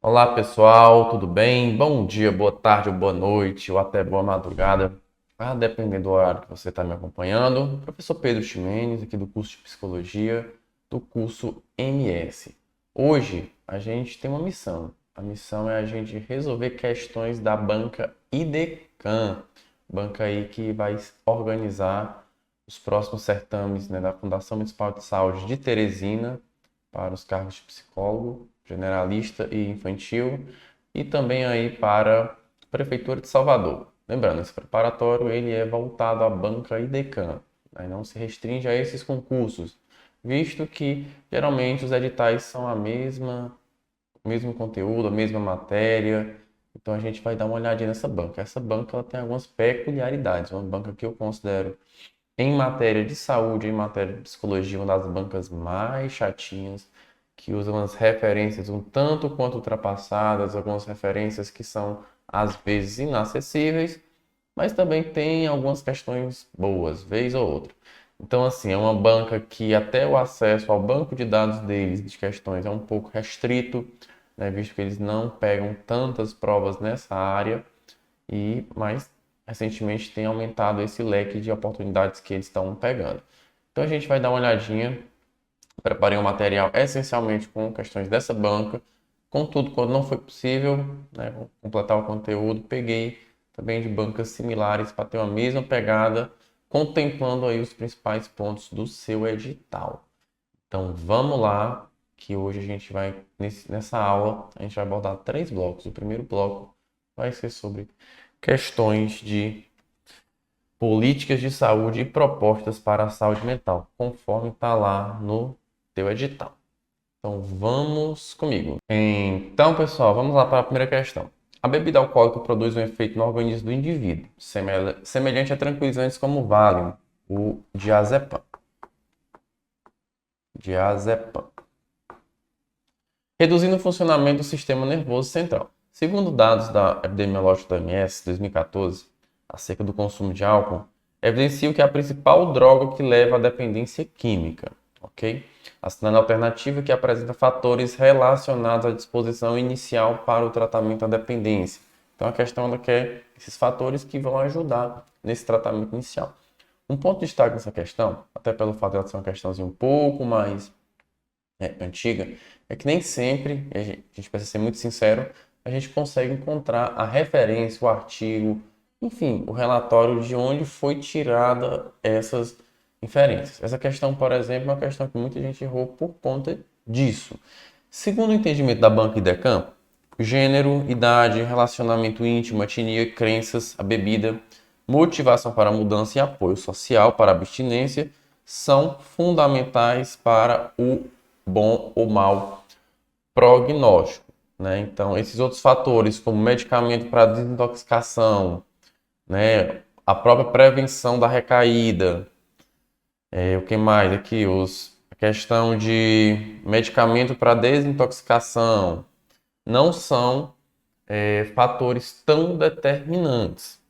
Olá pessoal, tudo bem? Bom dia, boa tarde ou boa noite ou até boa madrugada, a depender do horário que você está me acompanhando. Professor Pedro Ximenes, aqui do curso de Psicologia, do curso MS. Hoje a gente tem uma missão. A missão é a gente resolver questões da banca IDECAM, banca aí que vai organizar os próximos certames, né, da Fundação Municipal de Saúde de Teresina para os cargos de psicólogo, generalista e infantil, e também aí para a Prefeitura de Salvador. Lembrando, esse preparatório ele é voltado à banca IDECAM, né? Não se restringe a esses concursos, visto que geralmente os editais são o mesmo conteúdo, a mesma matéria. Então a gente vai dar uma olhadinha nessa banca. Essa banca ela tem algumas peculiaridades, uma banca que eu considero em matéria de saúde, em matéria de psicologia, uma das bancas mais chatinhas, que usa umas referências um tanto quanto ultrapassadas, algumas referências que são às vezes inacessíveis, mas também tem algumas questões boas, vez ou outra. Então, assim, é uma banca que até o acesso ao banco de dados deles, de questões, é um pouco restrito, né, visto que eles não pegam tantas provas nessa área, mas recentemente tem aumentado esse leque de oportunidades que eles estão pegando. Então, a gente vai dar uma olhadinha. Preparei um material essencialmente com questões dessa banca. Contudo, quando não foi possível, né, completar o conteúdo, peguei também de bancas similares para ter uma mesma pegada, contemplando aí os principais pontos do seu edital. Então vamos lá, que hoje a gente vai, nessa aula, a gente vai abordar 3 blocos. O primeiro bloco vai ser sobre questões de políticas de saúde e propostas para a saúde mental, conforme está lá no teu edital. Então vamos comigo. Então, pessoal, vamos lá para a primeira questão. A bebida alcoólica produz um efeito no organismo do indivíduo, semelhante a tranquilizantes como o Valium, o diazepam. Reduzindo o funcionamento do sistema nervoso central. Segundo dados da epidemiológica da OMS 2014, acerca do consumo de álcool, evidenciam que é a principal droga que leva à dependência química, ok? Assinando a alternativa que apresenta fatores relacionados à disposição inicial para o tratamento da dependência. Então a questão é que é esses fatores que vão ajudar nesse tratamento inicial. Um ponto de destaque nessa questão, até pelo fato de ela ser uma questãozinha um pouco mais antiga, é que nem sempre, a gente precisa ser muito sincero, a gente consegue encontrar a referência, o artigo, enfim, o relatório de onde foi tirada essas inferências. Essa questão, por exemplo, é uma questão que muita gente errou por conta disso. Segundo o entendimento da banca IDECAM, gênero, idade, relacionamento íntimo, etnia, crenças, a bebida, motivação para a mudança e apoio social para a abstinência são fundamentais para o bom ou mau prognóstico, né? Então, esses outros fatores, como medicamento para desintoxicação, né? A própria prevenção da recaída, o que mais aqui? A questão de medicamento para desintoxicação não são fatores tão determinantes.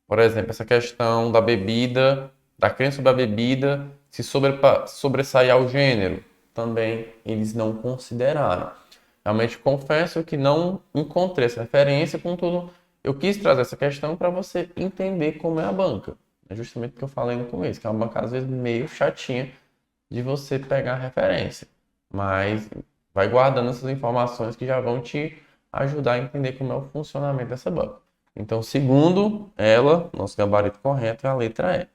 Por exemplo, essa questão da bebida, da crença sobre a bebida, se sobressair ao gênero, também eles não consideraram. Realmente confesso que não encontrei essa referência, contudo, eu quis trazer essa questão para você entender como é a banca. É justamente o que eu falei no começo, que é uma banca às vezes meio chatinha de você pegar a referência. Mas vai guardando essas informações que já vão te ajudar a entender como é o funcionamento dessa banca. Então, segundo ela, nosso gabarito correto é a letra E.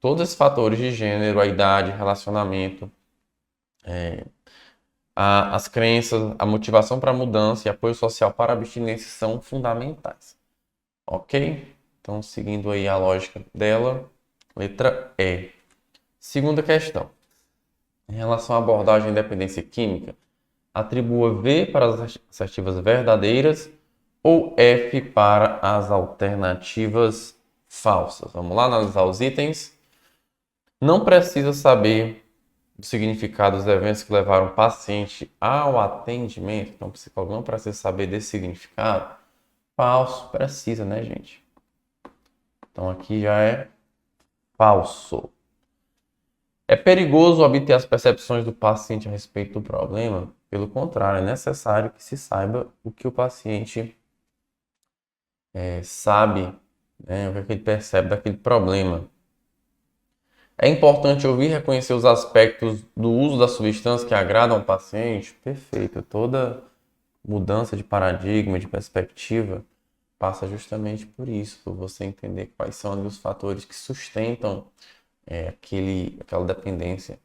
Todos esses fatores de gênero, a idade, relacionamento, as crenças, a motivação para a mudança e apoio social para a abstinência são fundamentais. Ok? Então, seguindo aí a lógica dela, letra E. Segunda questão. Em relação à abordagem de dependência química, atribua V para as assertivas verdadeiras ou F para as alternativas falsas. Vamos lá analisar os itens. Não precisa saber o significado dos eventos que levaram o paciente ao atendimento. Então, o psicólogo não precisa saber desse significado. Falso, precisa, né, gente? Então, aqui já é falso. É perigoso obter as percepções do paciente a respeito do problema? Pelo contrário, é necessário que se saiba o que o paciente sabe, né, o que ele percebe daquele problema. É importante ouvir e reconhecer os aspectos do uso da substância que agradam ao paciente. Perfeito. Toda mudança de paradigma, de perspectiva, passa justamente por isso, por você entender quais são ali os fatores que sustentam aquela dependência.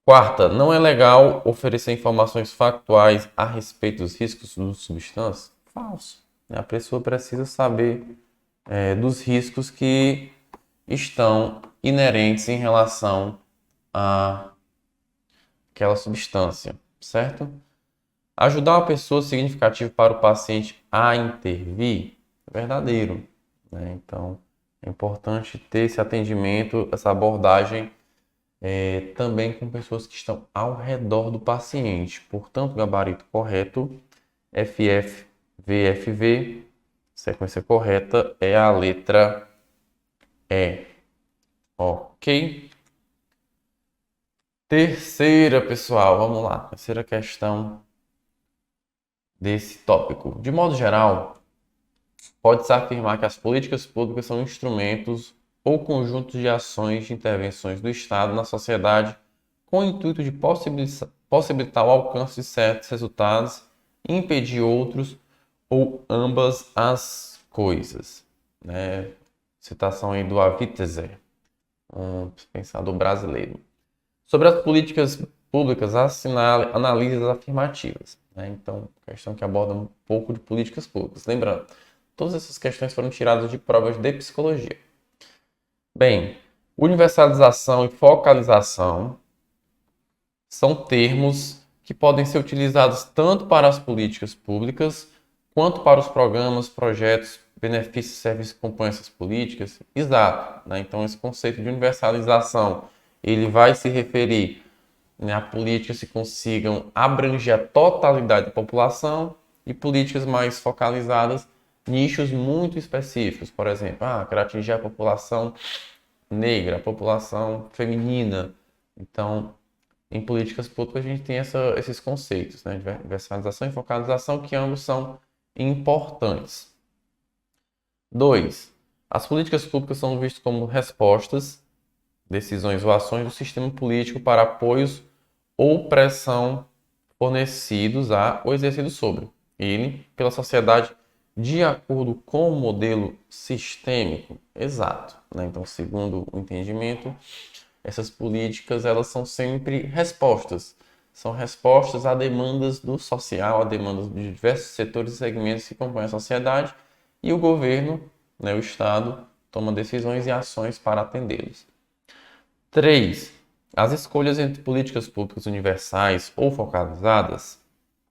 Quarta, não é legal oferecer informações factuais a respeito dos riscos de substâncias? Falso. A pessoa precisa saber dos riscos que estão inerentes em relação a aquela substância, certo? Ajudar uma pessoa significativo para o paciente a intervir é verdadeiro, né? Então, é importante ter esse atendimento, essa abordagem também com pessoas que estão ao redor do paciente. Portanto, o gabarito correto, FF, VFV, sequência correta é a letra E. Ok? Terceira, pessoal, vamos lá. Terceira questão desse tópico. De modo geral, pode-se afirmar que as políticas públicas são instrumentos ou conjuntos de ações de intervenções do Estado na sociedade com o intuito de possibilitar o alcance de certos resultados e impedir outros ou ambas as coisas. Né? Citação aí do Avitzer, um pensador brasileiro. Sobre as políticas públicas, analise as afirmativas. Né? Então, questão que aborda um pouco de políticas públicas. Lembrando, todas essas questões foram tiradas de provas de psicologia. Bem, universalização e focalização são termos que podem ser utilizados tanto para as políticas públicas quanto para os programas, projetos, benefícios e serviços que compõem essas políticas. Exato. Né? Então, esse conceito de universalização ele vai se referir, né, a políticas que consigam abranger a totalidade da população e políticas mais focalizadas, nichos muito específicos. Por exemplo, quero atingir a população negra, a população feminina. Então, em políticas públicas, a gente tem esses conceitos, né, de universalização e focalização, que ambos são importantes. 2. As políticas públicas são vistas como respostas, decisões ou ações do sistema político para apoios ou pressão fornecidos a ou exercidos sobre ele pela sociedade de acordo com o modelo sistêmico. Exato. Né? Então, segundo o entendimento, essas políticas elas são sempre respostas. São respostas a demandas do social, a demandas de diversos setores e segmentos que compõem a sociedade e o governo, né, o Estado, toma decisões e ações para atendê-los. 3. As escolhas entre políticas públicas universais ou focalizadas,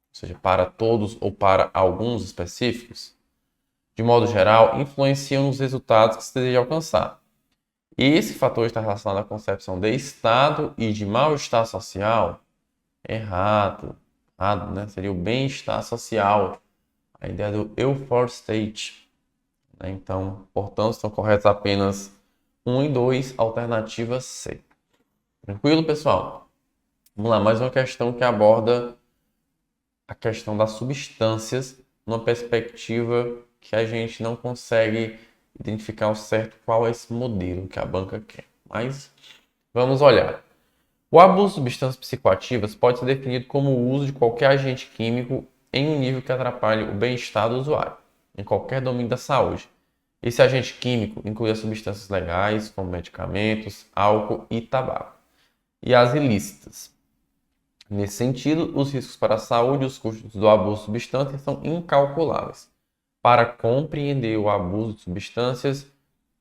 ou seja, para todos ou para alguns específicos, de modo geral, influenciam nos resultados que se deseja alcançar. E esse fator está relacionado à concepção de Estado e de mal-estar social. Errado, né? Seria o bem-estar social, a ideia do welfare state. Então, portanto, estão corretos apenas 1 e 2, alternativa C. Tranquilo, pessoal? Vamos lá, mais uma questão que aborda a questão das substâncias numa perspectiva que a gente não consegue identificar ao certo qual é esse modelo que a banca quer. Mas vamos olhar. O abuso de substâncias psicoativas pode ser definido como o uso de qualquer agente químico em um nível que atrapalhe o bem-estar do usuário, em qualquer domínio da saúde. Esse agente químico inclui as substâncias legais, como medicamentos, álcool e tabaco, e as ilícitas. Nesse sentido, os riscos para a saúde e os custos do abuso de substâncias são incalculáveis. Para compreender o abuso de substâncias,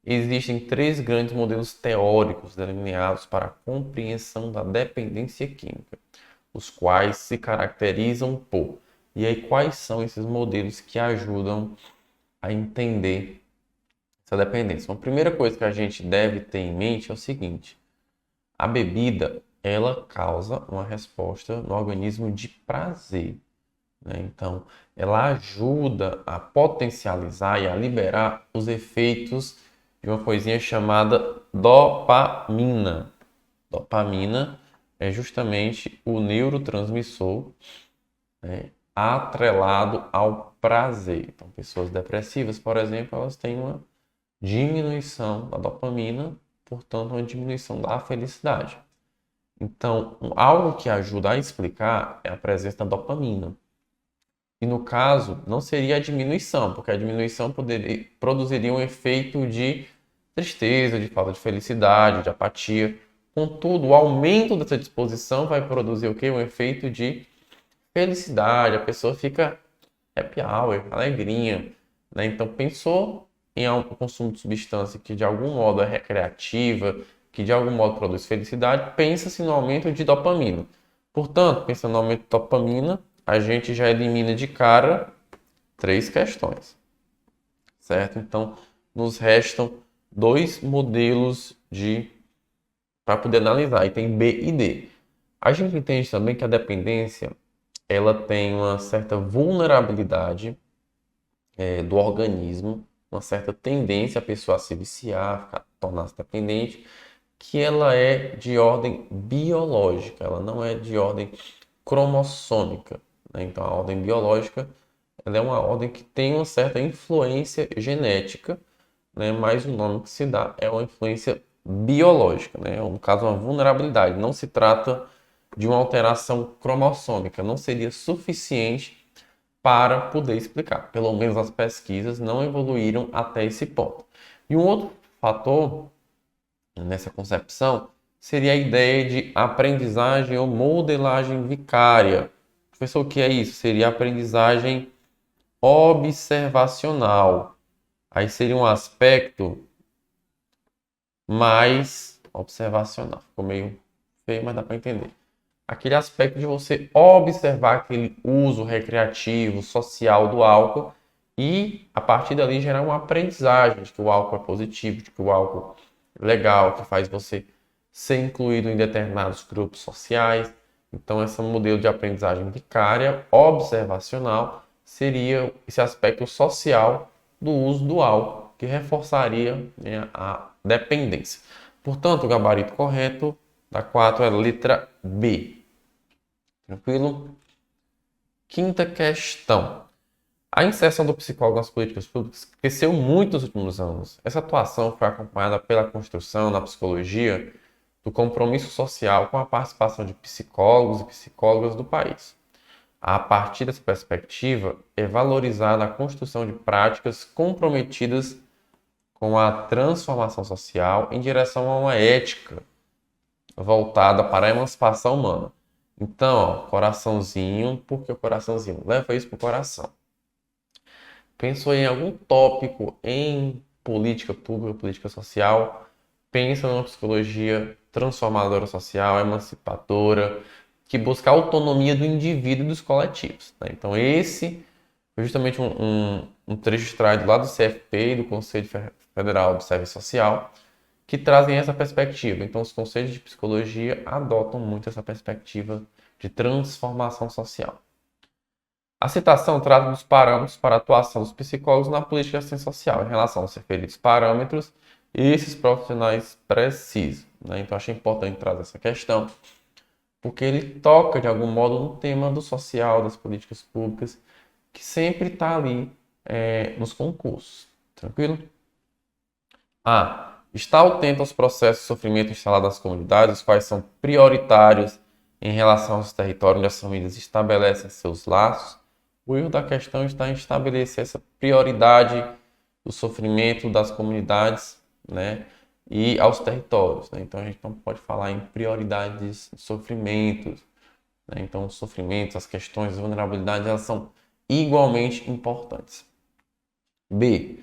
existem três grandes modelos teóricos delineados para a compreensão da dependência química, os quais se caracterizam por. E aí, quais são esses modelos que ajudam a entender essa dependência? Uma primeira coisa que a gente deve ter em mente é o seguinte: a bebida, ela causa uma resposta no organismo de prazer, né? Então, ela ajuda a potencializar e a liberar os efeitos de uma coisinha chamada dopamina. Dopamina é justamente o neurotransmissor, né, atrelado ao prazer. Então, pessoas depressivas, por exemplo, elas têm uma diminuição da dopamina, portanto, uma diminuição da felicidade. Então, algo que ajuda a explicar é a presença da dopamina. E no caso, não seria a diminuição, porque a diminuição produziria um efeito de tristeza, de falta de felicidade, de apatia. Contudo, o aumento dessa disposição vai produzir o quê? Um efeito de felicidade, a pessoa fica happy hour, alegrinha, né? Então, pensou em um consumo de substância que de algum modo é recreativa, que de algum modo produz felicidade, pensa-se no aumento de dopamina. Portanto, pensando no aumento de dopamina, a gente já elimina de cara três questões, certo? Então, nos restam dois modelos para poder analisar, e tem B e D. A gente entende também que a dependência ela tem uma certa vulnerabilidade do organismo, uma certa tendência a pessoa a se viciar, a tornar-se dependente, que ela é de ordem biológica, ela não é de ordem cromossômica, né? Então, a ordem biológica ela é uma ordem que tem uma certa influência genética, né? Mas o nome que se dá é uma influência biológica, né? No caso, uma vulnerabilidade. Não se trata de uma alteração cromossômica, não seria suficiente para poder explicar. Pelo menos as pesquisas não evoluíram até esse ponto. E um outro fator nessa concepção seria a ideia de aprendizagem ou modelagem vicária. Professor, o que é isso? Seria aprendizagem observacional. Aí seria um aspecto mais observacional. Ficou meio feio, mas dá para entender. Aquele aspecto de você observar aquele uso recreativo, social do álcool e, a partir dali, gerar uma aprendizagem de que o álcool é positivo, de que o álcool é legal, que faz você ser incluído em determinados grupos sociais. Então, esse modelo de aprendizagem vicária, observacional, seria esse aspecto social do uso do álcool, que reforçaria, né, a dependência. Portanto, o gabarito correto da 4 é a letra B. Tranquilo? Quinta questão. A inserção do psicólogo nas políticas públicas cresceu muito nos últimos anos. Essa atuação foi acompanhada pela construção na psicologia do compromisso social com a participação de psicólogos e psicólogas do país. A partir dessa perspectiva, é valorizada a construção de práticas comprometidas com a transformação social em direção a uma ética voltada para a emancipação humana. Então, ó, coraçãozinho, por que o coraçãozinho? Leva isso pro coração. Pensou em algum tópico em política pública, política social? Pensa numa psicologia transformadora social, emancipadora, que busca a autonomia do indivíduo e dos coletivos, né? Então, esse foi justamente um trecho extraído lá do CFP, do Conselho Federal do Serviço Social, que trazem essa perspectiva. Então, os conselhos de psicologia adotam muito essa perspectiva de transformação social. A citação trata dos parâmetros para a atuação dos psicólogos na política de assistência social. Em relação aos referidos parâmetros, esses profissionais precisam, né? Então, achei importante trazer essa questão, porque ele toca, de algum modo, no tema do social, das políticas públicas, que sempre está ali nos concursos. Tranquilo? Está atento aos processos de sofrimento instalados nas comunidades, os quais são prioritários em relação aos territórios onde as famílias estabelecem seus laços. O erro da questão está em estabelecer essa prioridade do sofrimento das comunidades, né, e aos territórios, né? Então a gente não pode falar em prioridades de sofrimentos, né? Então os sofrimentos, as questões, as vulnerabilidades, elas são igualmente importantes. B.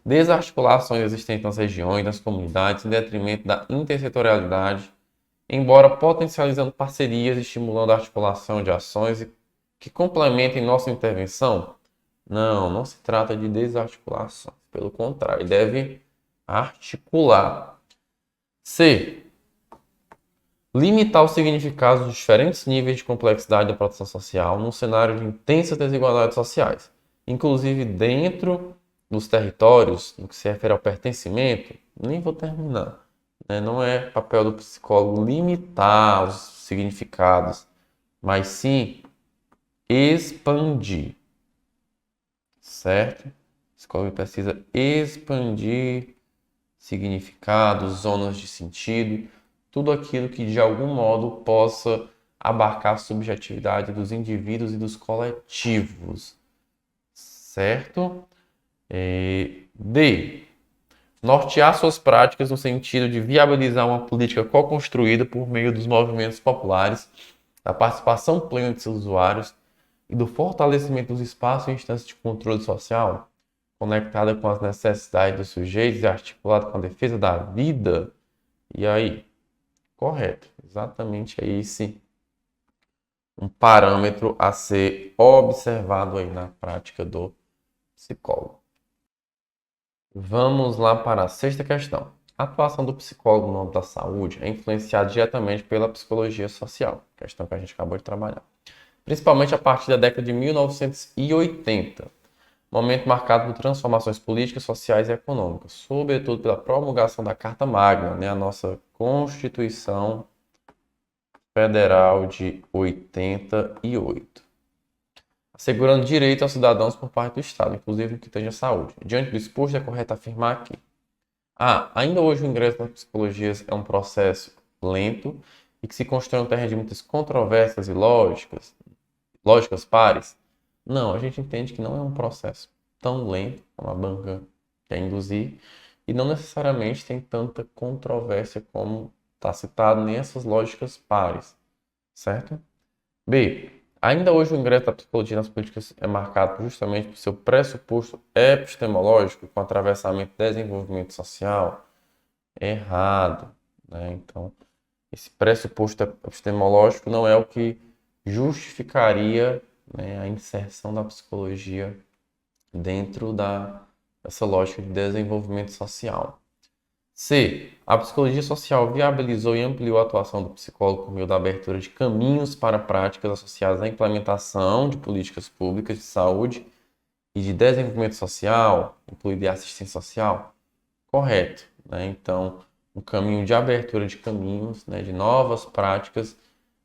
Desarticulações existentes nas regiões, nas comunidades, em detrimento da intersetorialidade, embora potencializando parcerias e estimulando a articulação de ações que complementem nossa intervenção. Não se trata de desarticulação. Pelo contrário, deve articular. C. Limitar os significados dos diferentes níveis de complexidade da proteção social num cenário de intensas desigualdades sociais, inclusive dentro dos territórios, no que se refere ao pertencimento. Nem vou terminar, né? Não é papel do psicólogo limitar os significados, mas sim expandir, certo? O psicólogo precisa expandir significados, zonas de sentido, tudo aquilo que de algum modo possa abarcar a subjetividade dos indivíduos e dos coletivos, certo? D. Nortear suas práticas no sentido de viabilizar uma política co-construída por meio dos movimentos populares, da participação plena de seus usuários e do fortalecimento dos espaços e instâncias de controle social, conectada com as necessidades dos sujeitos e articulada com a defesa da vida. E aí? Correto. Exatamente aí sim. Um parâmetro a ser observado aí na prática do psicólogo. Vamos lá para a sexta questão. A atuação do psicólogo no âmbito da saúde é influenciada diretamente pela psicologia social, questão que a gente acabou de trabalhar, principalmente a partir da década de 1980, momento marcado por transformações políticas, sociais e econômicas, sobretudo pela promulgação da Carta Magna, né, a nossa Constituição Federal de 88, assegurando direito aos cidadãos por parte do Estado, inclusive no que tange à saúde. Diante do exposto, é correto afirmar que ainda hoje o ingresso nas psicologias é um processo lento e que se constrói um terreno de muitas controvérsias e lógicas pares. Não, a gente entende que não é um processo tão lento como a banca quer induzir e não necessariamente tem tanta controvérsia como está citado nessas lógicas pares, certo? B. Ainda hoje o ingresso da psicologia nas políticas é marcado justamente por seu pressuposto epistemológico com atravessamento do desenvolvimento social errado, né? Então, esse pressuposto epistemológico não é o que justificaria, né, a inserção da psicologia dentro dessa lógica de desenvolvimento social. C. A psicologia social viabilizou e ampliou a atuação do psicólogo por meio da abertura de caminhos para práticas associadas à implementação de políticas públicas de saúde e de desenvolvimento social, incluindo a assistência social. Correto, né? Então, o caminho de abertura de caminhos, né, de novas práticas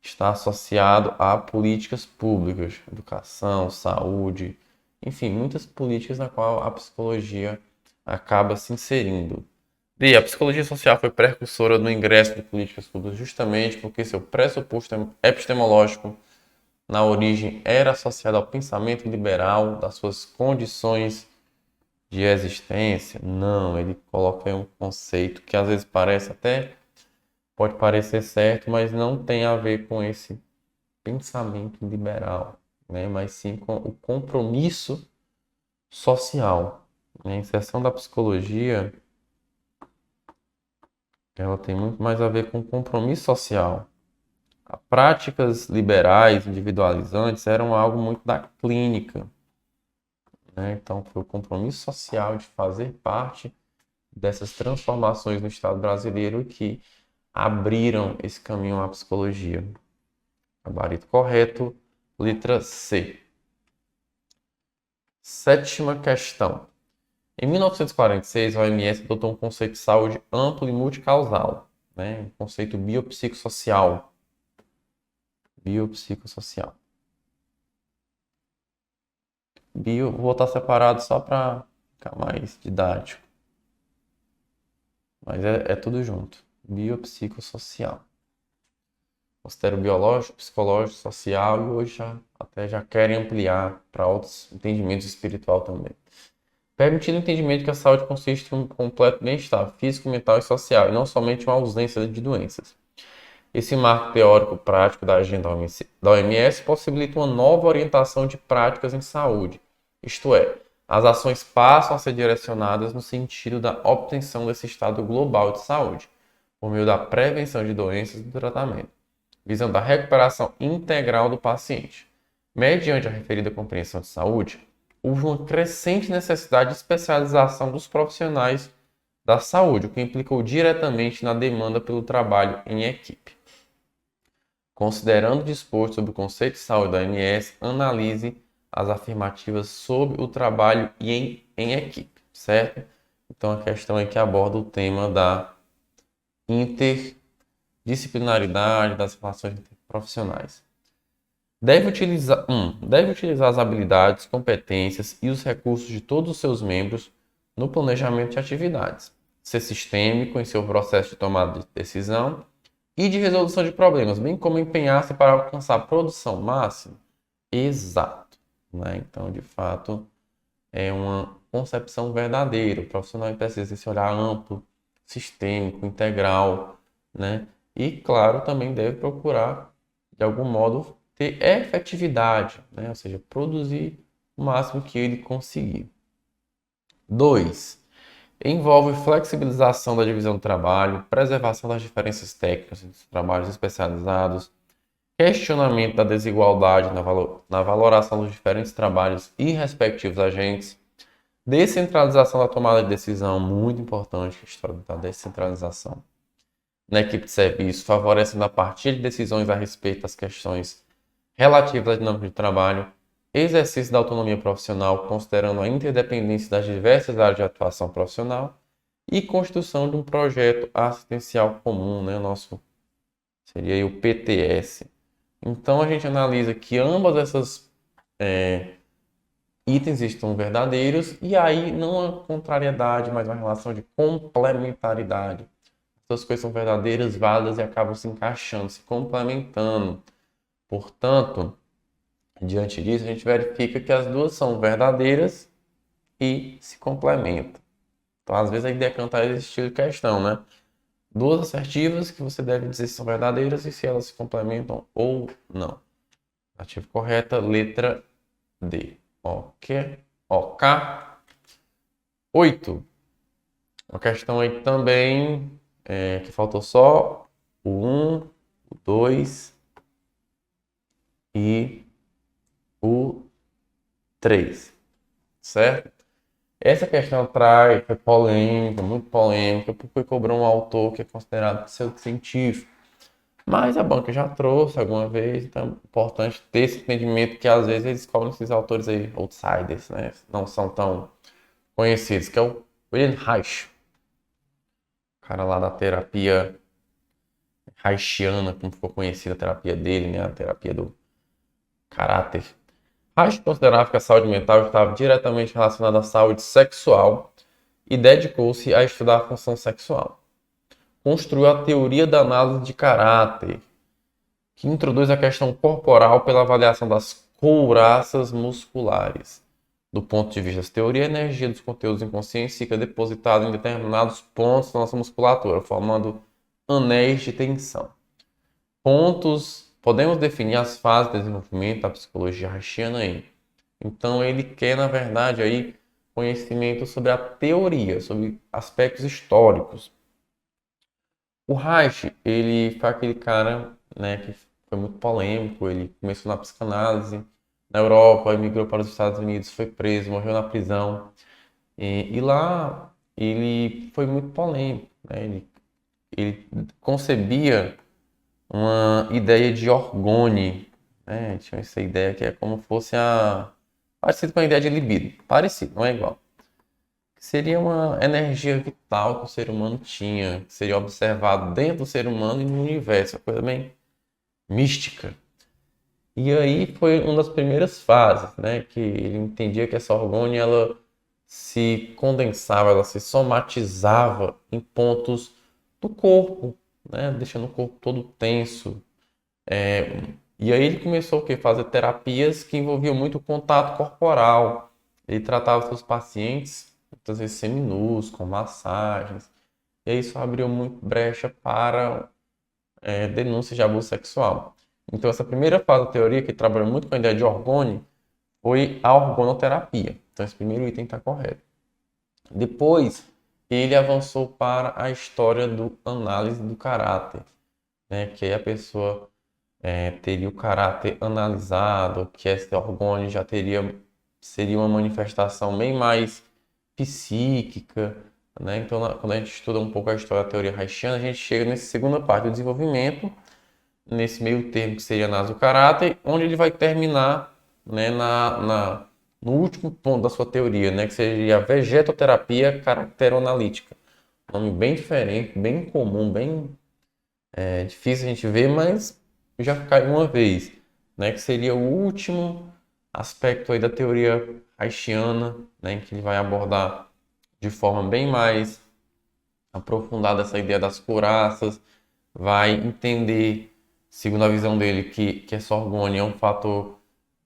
está associado a políticas públicas, educação, saúde, enfim, muitas políticas na qual a psicologia acaba se inserindo. D. A psicologia social foi precursora no ingresso de políticas públicas justamente porque seu pressuposto epistemológico na origem era associado ao pensamento liberal, das suas condições de existência. Não, ele coloca aí um conceito que às vezes pode parecer certo, mas não tem a ver com esse pensamento liberal, né? Mas sim com o compromisso social. A inserção da psicologia, ela tem muito mais a ver com compromisso social. As práticas liberais, individualizantes, eram algo muito da clínica, né? Então, foi o compromisso social de fazer parte dessas transformações no Estado brasileiro que abriram esse caminho à psicologia. Gabarito correto, letra C. Sétima questão. Em 1946, a OMS adotou um conceito de saúde amplo e multicausal, né? Um conceito biopsicossocial. Biopsicossocial. Vou botar separado só para ficar mais didático. Mas é tudo junto. Biopsicossocial. Considera o biológico, psicológico, social e hoje já querem ampliar para outros entendimentos espiritual também. Permitindo o entendimento que a saúde consiste em um completo bem-estar físico, mental e social, e não somente uma ausência de doenças. Esse marco teórico prático da agenda da OMS possibilita uma nova orientação de práticas em saúde, isto é, as ações passam a ser direcionadas no sentido da obtenção desse estado global de saúde, por meio da prevenção de doenças e do tratamento, visando a recuperação integral do paciente. Mediante a referida compreensão de saúde, houve uma crescente necessidade de especialização dos profissionais da saúde, o que implicou diretamente na demanda pelo trabalho em equipe. Considerando o disposto sobre o conceito de saúde da OMS, analise as afirmativas sobre o trabalho em equipe, certo? Então, a questão é que aborda o tema da interdisciplinaridade das relações profissionais. Deve utilizar as habilidades, competências e os recursos de todos os seus membros no planejamento de atividades. Ser sistêmico em seu processo de tomada de decisão e de resolução de problemas, bem como empenhar-se para alcançar a produção máxima. Exato, né? Então, de fato, é uma concepção verdadeira. O profissional precisa desse olhar amplo, sistêmico, integral, né? E, claro, também deve procurar, de algum modo, ter efetividade, né? Ou seja, produzir o máximo que ele conseguir. 2. Envolve flexibilização da divisão do trabalho, preservação das diferenças técnicas entre os trabalhos especializados, questionamento da desigualdade na valoração dos diferentes trabalhos e respectivos agentes, descentralização da tomada de decisão, muito importante a história da descentralização na equipe de serviço, favorecendo a partilha de decisões a respeito das questões relativas à dinâmica de trabalho, exercício da autonomia profissional, considerando a interdependência das diversas áreas de atuação profissional e construção de um projeto assistencial comum, né? Seria aí o PTS. Então, a gente analisa que ambas essas itens estão verdadeiros e aí não há contrariedade, mas uma relação de complementaridade. Essas coisas são verdadeiras, válidas e acabam se encaixando, se complementando. Portanto, diante disso, a gente verifica que as duas são verdadeiras e se complementam. Então, às vezes, aí decantar esse estilo de questão, né? Duas assertivas que você deve dizer se são verdadeiras e se elas se complementam ou não. Ativa correta, letra D. Ok. 8. Uma questão aí também que faltou só o 1, o 2 e o 3, certo? Essa questão foi polêmica, muito polêmica, porque cobrou um autor que é considerado pseudocientífico. Mas a banca já trouxe alguma vez, então é importante ter esse entendimento que às vezes eles cobram esses autores aí, outsiders, né? Não são tão conhecidos, que é o William Reich. O cara lá da terapia Reichiana, como ficou conhecida a terapia dele, né? A terapia do caráter. Reich considerava que a saúde mental estava diretamente relacionada à saúde sexual e dedicou-se a estudar a função sexual. Construiu a teoria da análise de caráter, que introduz a questão corporal pela avaliação das couraças musculares. Do ponto de vista da teoria, a energia dos conteúdos inconscientes fica depositada em determinados pontos da nossa musculatura, formando anéis de tensão. Podemos definir as fases de desenvolvimento da psicologia reichiana aí. Então ele quer, na verdade, aí conhecimento sobre a teoria, sobre aspectos históricos. O Reich, ele foi aquele cara, né, que foi muito polêmico, ele começou na psicanálise na Europa, migrou para os Estados Unidos, foi preso, morreu na prisão. E lá ele foi muito polêmico, né? Ele concebia uma ideia de orgone, né? Tinha essa ideia que é como fosse parecido com a ideia de libido, parecido, não é igual. Seria uma energia vital que o ser humano tinha, que seria observado dentro do ser humano e no universo, uma coisa bem mística. E aí foi uma das primeiras fases, né, que ele entendia que essa orgone ela se condensava, ela se somatizava em pontos do corpo, né, deixando o corpo todo tenso, E aí ele começou o quê? Fazer terapias que envolviam muito o contato corporal. Ele tratava seus pacientes, muitas vezes seminus, com massagens. E aí isso abriu muito brecha para denúncias de abuso sexual. Então essa primeira fase da teoria, que trabalha muito com a ideia de orgônio, foi a orgonoterapia. Então esse primeiro item está correto. Depois, ele avançou para a história do análise do caráter, né? Que aí a pessoa teria o caráter analisado, que esse orgônio já seria uma manifestação bem mais psíquica, né? Então, quando a gente estuda um pouco a história da teoria haitiana, a gente chega nessa segunda parte do desenvolvimento, nesse meio termo que seria a análise do caráter, onde ele vai terminar, né, no último ponto da sua teoria, né, que seria a vegetoterapia caracteroanalítica. Um nome bem diferente, bem comum, bem difícil a gente ver, mas já caiu uma vez, né, que seria o último aspecto aí da teoria haitiana, né, em que ele vai abordar de forma bem mais aprofundada essa ideia das couraças, vai entender, segundo a visão dele, que essa orgônia é um fator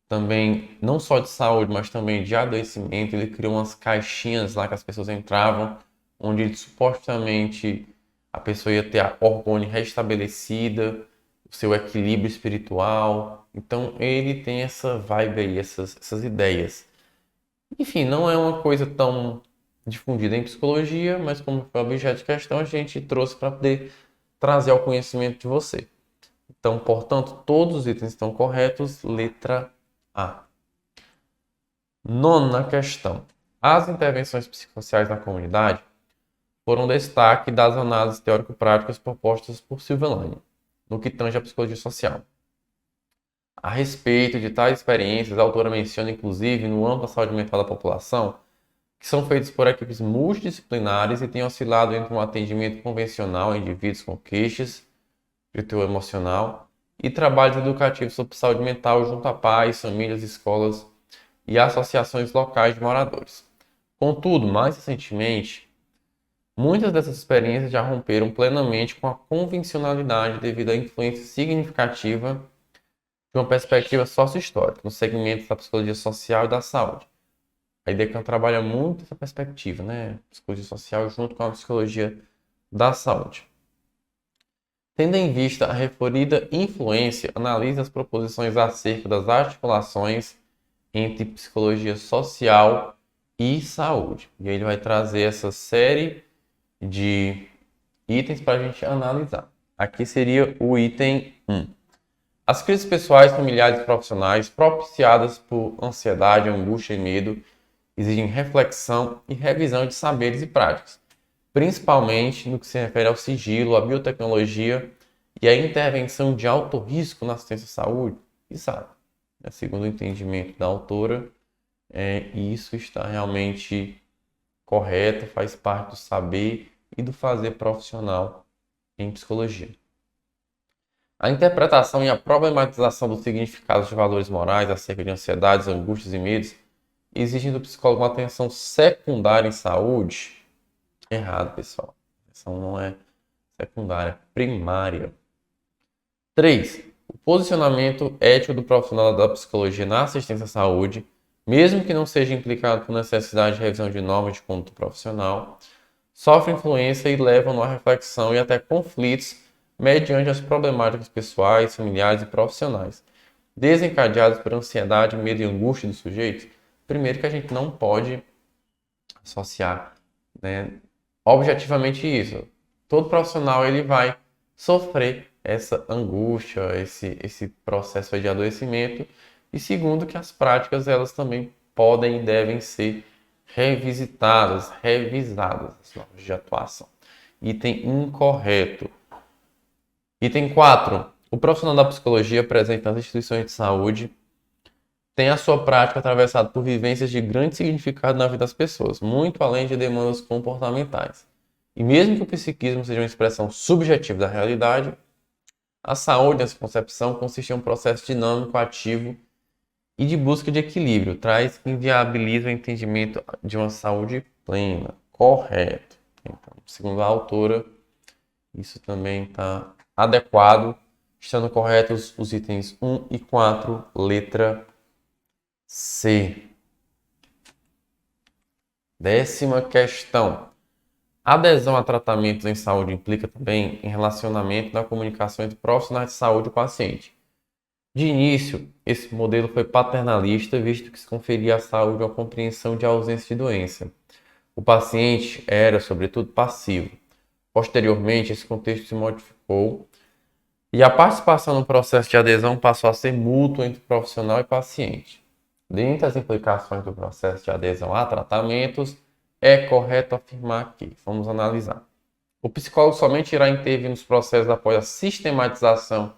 também não só de saúde, mas também de adoecimento. Ele criou umas caixinhas lá que as pessoas entravam, onde ele, supostamente a pessoa ia ter a orgônia restabelecida, o seu equilíbrio espiritual. Então ele tem essa vibe aí, essas ideias. Enfim, não é uma coisa tão difundida em psicologia, mas como foi objeto de questão, a gente trouxe para poder trazer ao conhecimento de você. Então, portanto, todos os itens estão corretos. Letra A. Nona questão. As intervenções psicossociais na comunidade foram destaque das análises teórico-práticas propostas por Silverline, no que tange à psicologia social. A respeito de tais experiências, a autora menciona, inclusive, no âmbito da saúde mental da população, que são feitos por equipes multidisciplinares e têm oscilado entre um atendimento convencional a indivíduos com queixas de teor emocional e trabalhos educativos sobre saúde mental junto a pais, famílias, escolas e associações locais de moradores. Contudo, mais recentemente, muitas dessas experiências já romperam plenamente com a convencionalidade devido à influência significativa de uma perspectiva sócio-histórica nos segmentos da psicologia social e da saúde. A Idecan trabalha muito essa perspectiva, né? Psicologia social junto com a psicologia da saúde. Tendo em vista a referida influência, analise as proposições acerca das articulações entre psicologia social e saúde. E aí ele vai trazer essa série de itens para a gente analisar. Aqui seria o item 1. As crises pessoais, familiares e profissionais propiciadas por ansiedade, angústia e medo exigem reflexão e revisão de saberes e práticas, principalmente no que se refere ao sigilo, à biotecnologia e à intervenção de alto risco na assistência à saúde. Exato. Segundo o entendimento da autora, isso está realmente correto, faz parte do saber e do fazer profissional em psicologia. A interpretação e a problematização dos significados de valores morais acerca de ansiedades, angústias e medos exigem do psicólogo uma atenção secundária em saúde. Errado, pessoal. A atenção não é secundária, é primária. 3. O posicionamento ético do profissional da psicologia na assistência à saúde, mesmo que não seja implicado por necessidade de revisão de normas de conduta profissional, sofre influência e levam a reflexão e até conflitos mediante as problemáticas pessoais, familiares e profissionais, desencadeadas por ansiedade, medo e angústia do sujeito. Primeiro que a gente não pode associar, né, objetivamente isso. Todo profissional ele vai sofrer essa angústia, esse processo de adoecimento. E segundo que as práticas elas também podem e devem ser revisitadas, revisadas, as normas de atuação. Item incorreto. Item 4. O profissional da psicologia presente nas instituições de saúde tem a sua prática atravessada por vivências de grande significado na vida das pessoas, muito além de demandas comportamentais. E mesmo que o psiquismo seja uma expressão subjetiva da realidade, a saúde, nessa concepção, consiste em um processo dinâmico, ativo e de busca de equilíbrio, traz que inviabiliza o entendimento de uma saúde plena, correto. Então, segundo a autora, isso também está adequado, estando corretos os itens 1 e 4, letra C. 10ª questão. Adesão a tratamentos em saúde implica também em relacionamento na comunicação entre profissionais de saúde e o paciente. De início, esse modelo foi paternalista, visto que se conferia à saúde uma compreensão de ausência de doença. O paciente era, sobretudo, passivo. Posteriormente, esse contexto se modificou e a participação no processo de adesão passou a ser mútua entre profissional e paciente. Dentre as implicações do processo de adesão a tratamentos, é correto afirmar que, vamos analisar, o psicólogo somente irá intervir nos processos após a sistematização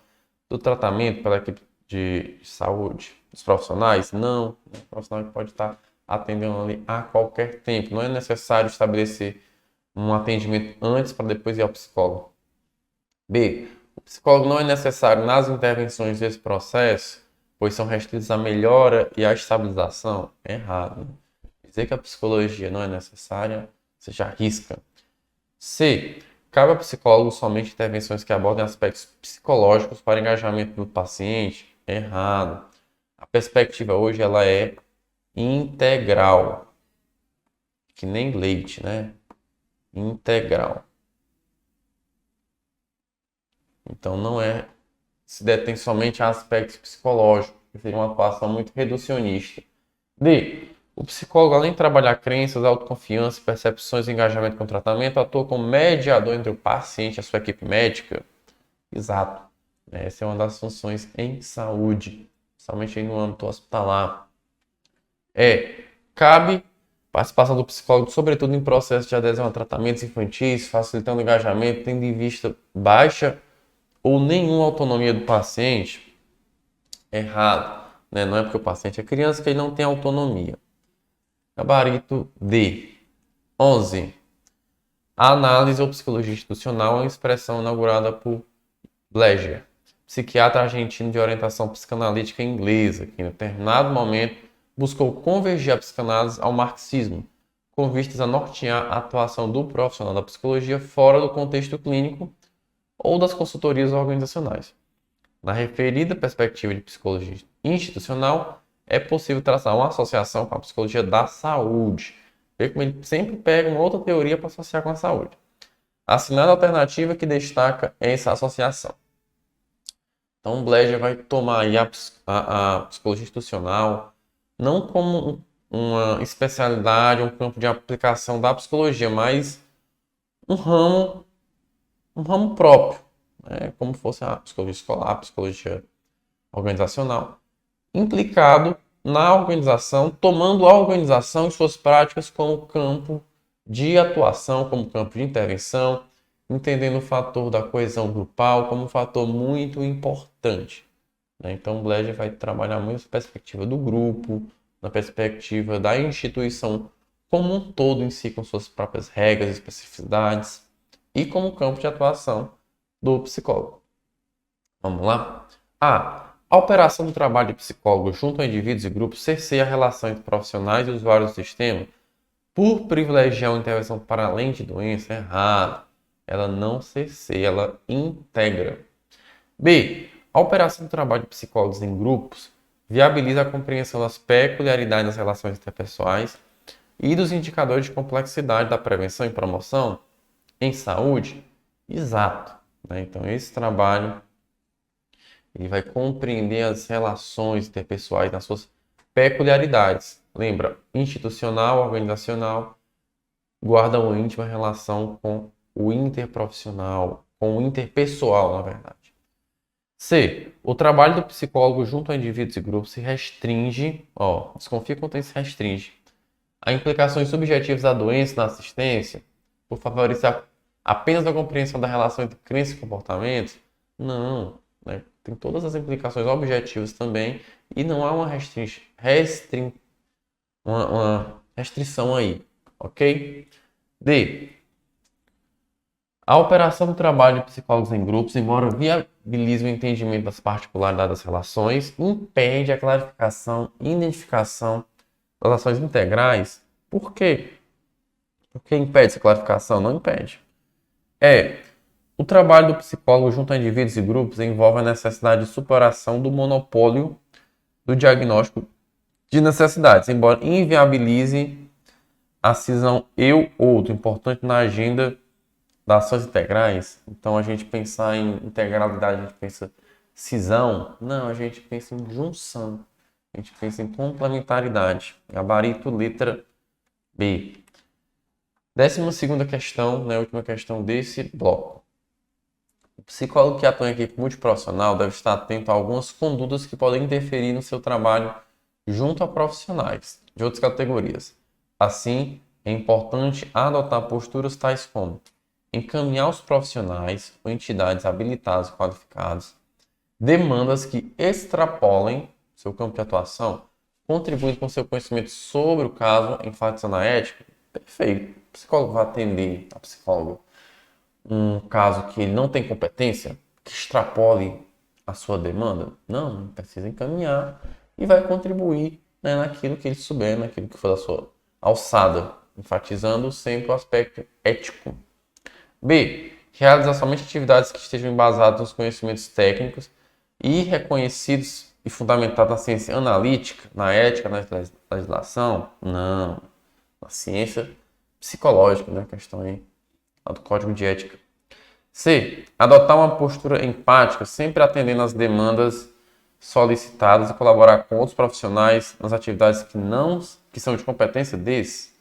do tratamento pela equipe de saúde dos profissionais? Não, o profissional pode estar atendendo ali a qualquer tempo. Não é necessário estabelecer um atendimento antes para depois ir ao psicólogo. B. O psicólogo não é necessário nas intervenções desse processo, pois são restritos à melhora e à estabilização. Errado. Dizer que a psicologia não é necessária, você já arrisca. C. Cabe ao psicólogo somente intervenções que abordem aspectos psicológicos para engajamento do paciente? Errado. A perspectiva hoje ela é integral. Que nem leite, né? Integral. Então não se detém somente a aspectos psicológicos, que seria uma atuação muito reducionista. D. O psicólogo, além de trabalhar crenças, autoconfiança, percepções e engajamento com o tratamento, atua como mediador entre o paciente e a sua equipe médica? Exato. Essa é uma das funções em saúde, principalmente no âmbito hospitalar. Cabe participação do psicólogo, sobretudo em processos de adesão a tratamentos infantis, facilitando o engajamento, tendo em vista baixa ou nenhuma autonomia do paciente? Errado. Não é porque o paciente é criança que ele não tem autonomia. Gabarito D. 11. A análise ou psicologia institucional é uma expressão inaugurada por Bleger, psiquiatra argentino de orientação psicanalítica inglesa, que em determinado momento buscou convergir a psicanálise ao marxismo, com vistas a nortear a atuação do profissional da psicologia fora do contexto clínico ou das consultorias organizacionais. Na referida perspectiva de psicologia institucional, é possível traçar uma associação com a psicologia da saúde. Vê como ele sempre pega uma outra teoria para associar com a saúde. Assinada a alternativa que destaca essa associação. Então, o Bleger vai tomar aí a psicologia institucional não como uma especialidade, um campo de aplicação da psicologia, mas um ramo próprio, como fosse a psicologia escolar, a psicologia organizacional, implicado na organização, tomando a organização e suas práticas como campo de atuação, como campo de intervenção, entendendo o fator da coesão grupal como um fator muito importante. Então, o Bleger vai trabalhar muito na perspectiva do grupo, na perspectiva da instituição como um todo em si, com suas próprias regras, especificidades, e como campo de atuação do psicólogo. Vamos lá? A operação do trabalho de psicólogo junto a indivíduos e grupos cerceia a relação entre profissionais e usuários do sistema por privilegiar uma intervenção para além de doença. Errado. Ela não cerceia, ela integra. B. A operação do trabalho de psicólogos em grupos viabiliza a compreensão das peculiaridades das relações interpessoais e dos indicadores de complexidade da prevenção e promoção em saúde. Exato. Então, esse trabalho ele vai compreender as relações interpessoais nas suas peculiaridades. Lembra, institucional, organizacional, guarda uma íntima relação com o interprofissional, com o interpessoal, na verdade. C. O trabalho do psicólogo junto a indivíduos e grupos se restringe, desconfia quanto ele se restringe, a implicações subjetivas da doença na assistência, por favorecer apenas a compreensão da relação entre crenças e comportamentos? Não, tem todas as implicações objetivas também e não há uma restrição aí, ok? D. A operação do trabalho de psicólogos em grupos, embora viabilize o entendimento das particularidades das relações, impede a clarificação e identificação das ações integrais. Por quê? Por que impede essa clarificação? Não impede. O trabalho do psicólogo junto a indivíduos e grupos envolve a necessidade de superação do monopólio do diagnóstico de necessidades, embora inviabilize a cisão eu-outro, importante na agenda das ações integrais. Então, a gente pensar em integralidade, a gente pensa cisão. Não, a gente pensa em junção. A gente pensa em complementaridade. Gabarito, letra B. 12ª questão, né, última questão desse bloco. O psicólogo que atua em equipe multiprofissional deve estar atento a algumas condutas que podem interferir no seu trabalho junto a profissionais de outras categorias. Assim, é importante adotar posturas tais como encaminhar os profissionais ou entidades habilitadas e qualificadas demandas que extrapolem seu campo de atuação, contribuindo com seu conhecimento sobre o caso, enfatizando a ética. Perfeito. O psicólogo vai atender a psicóloga um caso que ele não tem competência, que extrapole a sua demanda? Não, precisa encaminhar e vai contribuir, né, naquilo que ele souber, naquilo que for da sua alçada, enfatizando sempre o aspecto ético. B. Realizar somente atividades que estejam embasadas nos conhecimentos técnicos e reconhecidos e fundamentados na ciência analítica, na ética, na legislação? Não. Na ciência psicológica, né? A questão aí do Código de Ética. C. Adotar uma postura empática, sempre atendendo às demandas solicitadas e colaborar com outros profissionais nas atividades que são de competência deles,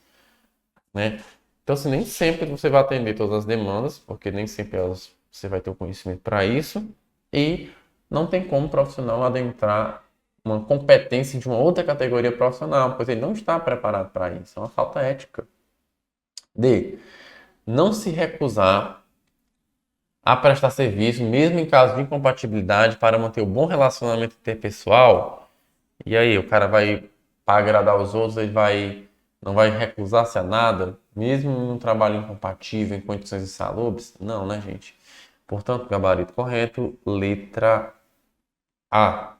né? Então, assim, nem sempre você vai atender todas as demandas, porque nem sempre você vai ter o conhecimento para isso, e não tem como o profissional adentrar uma competência de uma outra categoria profissional, pois ele não está preparado para isso. É uma falta ética. D. Não se recusar a prestar serviço, mesmo em caso de incompatibilidade, para manter o bom relacionamento interpessoal. E aí, o cara vai, para agradar os outros, não vai recusar-se a nada, mesmo num trabalho incompatível, em condições insalubres? Não, né, gente? Portanto, gabarito correto, letra A.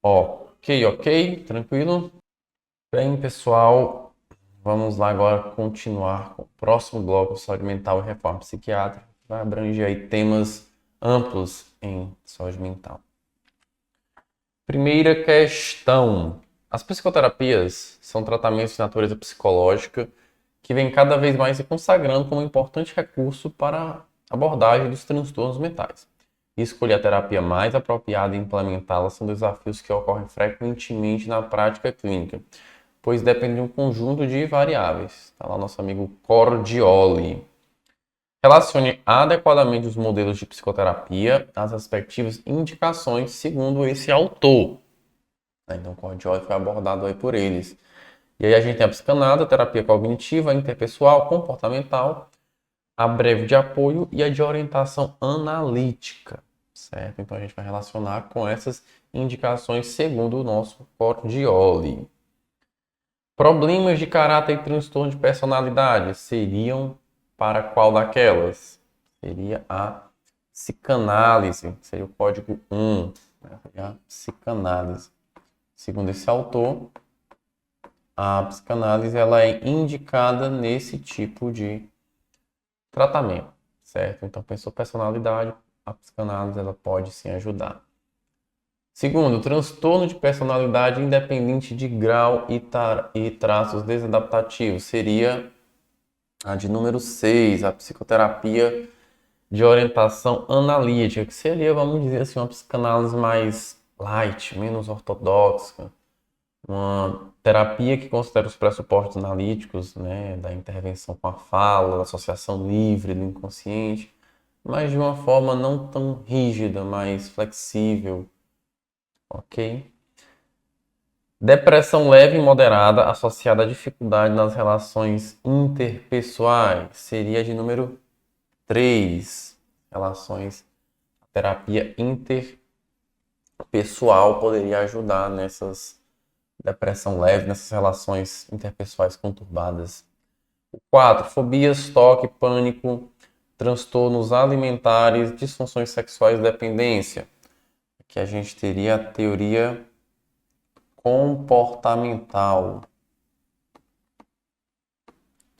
Ok, tranquilo? Bem, pessoal, vamos lá agora continuar com o próximo bloco, saúde mental e reforma psiquiátrica, que vai abranger aí temas amplos em saúde mental. Primeira questão. As psicoterapias são tratamentos de natureza psicológica que vêm cada vez mais se consagrando como um importante recurso para a abordagem dos transtornos mentais. Escolher a terapia mais apropriada e implementá-la são desafios que ocorrem frequentemente na prática clínica, pois depende de um conjunto de variáveis. Está lá nosso amigo Cordioli. Relacione adequadamente os modelos de psicoterapia às respectivas indicações segundo esse autor. Então, o Cordioli foi abordado aí por eles. E aí a gente tem a psicanálise, a terapia cognitiva, a interpessoal, comportamental, a breve de apoio e a de orientação analítica, certo? Então a gente vai relacionar com essas indicações segundo o nosso Cordioli. Problemas de caráter e transtorno de personalidade seriam para qual daquelas? Seria a psicanálise, seria o código 1, né? A psicanálise. Segundo esse autor, a psicanálise ela é indicada nesse tipo de tratamento, certo? Então, pensou personalidade, a psicanálise ela pode sim ajudar. Segundo, transtorno de personalidade independente de grau e traços desadaptativos seria a de número 6, a psicoterapia de orientação analítica, que seria, vamos dizer assim, uma psicanálise mais light, menos ortodoxa, uma terapia que considera os pressupostos analíticos, né, da intervenção com a fala, da associação livre do inconsciente, mas de uma forma não tão rígida, mais flexível, ok? Depressão leve e moderada associada à dificuldade nas relações interpessoais seria de número 3. Relações, terapia interpessoal poderia ajudar nessas depressão leve, nessas relações interpessoais conturbadas. 4. Fobias, toque, pânico, transtornos alimentares, disfunções sexuais e dependência. Aqui a gente teria a teoria comportamental.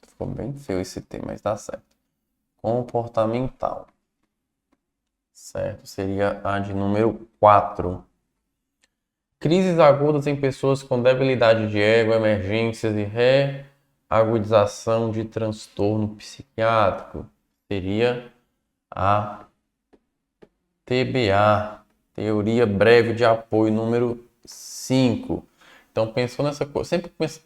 Ficou bem feio esse tema, mas dá certo. comportamental. Certo? Seria a de número 4. Crises agudas em pessoas com debilidade de ego, emergências e reagudização de transtorno psiquiátrico. Seria a TBA, Teoria Breve de Apoio, número 5. Então, pensou nessa coisa. Sempre que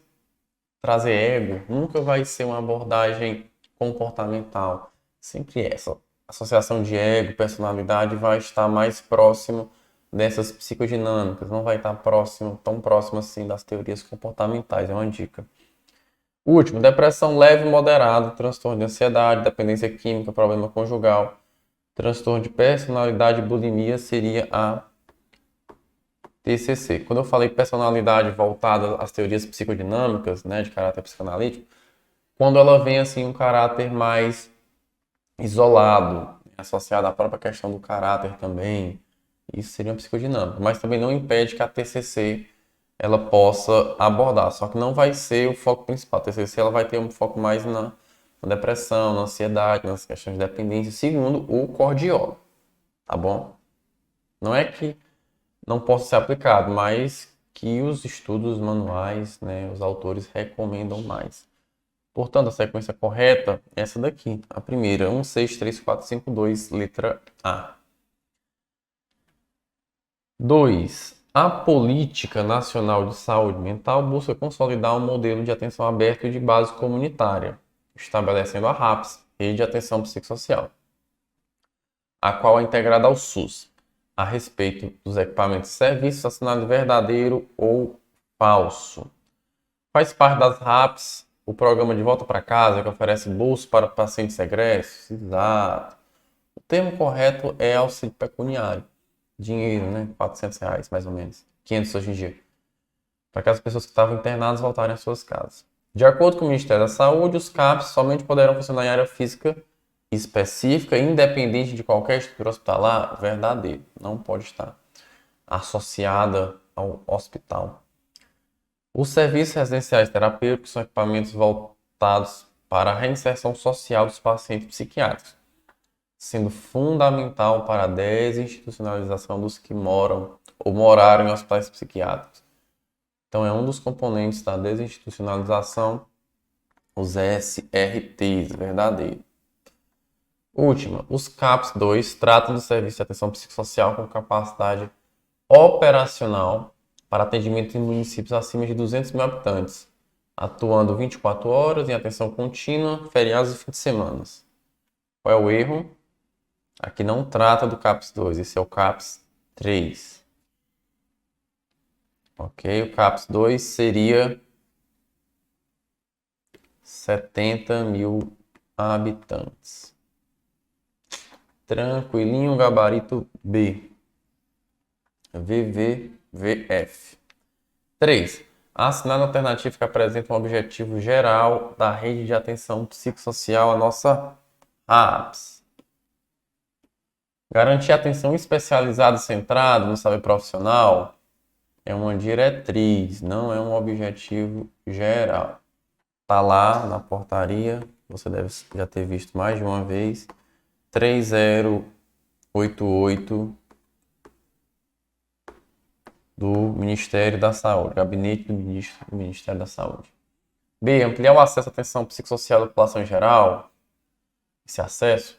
trazer ego, nunca vai ser uma abordagem comportamental. Sempre essa associação de ego, personalidade vai estar mais próximo dessas psicodinâmicas, não vai estar tão próximo assim das teorias comportamentais, é uma dica. Último, depressão leve e moderada, transtorno de ansiedade, dependência química, problema conjugal, transtorno de personalidade e bulimia seria a TCC. Quando eu falei personalidade voltada às teorias psicodinâmicas, né, de caráter psicanalítico, quando ela vem assim um caráter mais isolado, associado à própria questão do caráter também, isso seria uma psicodinâmica, mas também não impede que a TCC ela possa abordar, só que não vai ser o foco principal. A TCC ela vai ter um foco mais na depressão, na ansiedade, nas questões de dependência, segundo o cardiólogo, tá bom? Não é que não possa ser aplicado, mas que os estudos manuais, né, os autores recomendam mais. Portanto, a sequência correta é essa daqui, a primeira, 1, 6, 3, 4, 5, 2, letra A. 2. A Política Nacional de Saúde Mental busca consolidar um modelo de atenção aberta e de base comunitária, estabelecendo a RAPS, Rede de Atenção Psicossocial, a qual é integrada ao SUS, a respeito dos equipamentos e serviços assinados verdadeiro ou falso. Faz parte das RAPS o programa de volta para casa, que oferece bolsa para pacientes egressos. Exato. O termo correto é auxílio pecuniário. Dinheiro, né? R$ 400, mais ou menos. 500 hoje em dia. Para que as pessoas que estavam internadas voltarem às suas casas. De acordo com o Ministério da Saúde, os CAPs somente poderão funcionar em área física específica, independente de qualquer estrutura hospitalar, verdadeiro. Não pode estar associada ao hospital. Os serviços residenciais terapêuticos são equipamentos voltados para a reinserção social dos pacientes psiquiátricos, sendo fundamental para a desinstitucionalização dos que moram ou moraram em hospitais psiquiátricos. Então, é um dos componentes da desinstitucionalização, os SRTs, verdadeiro. Última, os CAPS 2 tratam do serviço de atenção psicossocial com capacidade operacional para atendimento em municípios acima de 200 mil habitantes, atuando 24 horas em atenção contínua, feriados e fins de semana. Qual é o erro? Aqui não trata do CAPS 2, esse é o CAPS 3. Ok, o CAPS 2 seria 70 mil habitantes. Tranquilinho, gabarito B. VVVF. 3. Assinado alternativo que apresenta um objetivo geral da rede de atenção psicossocial, a nossa RAPS. Garantir atenção especializada e centrada no saber profissional é uma diretriz, não é um objetivo geral. Está lá na portaria, você deve já ter visto mais de uma vez, 3088 do Ministério da Saúde, Gabinete do Ministro do Ministério da Saúde. B. Ampliar o acesso à atenção psicossocial da população em geral. Esse acesso,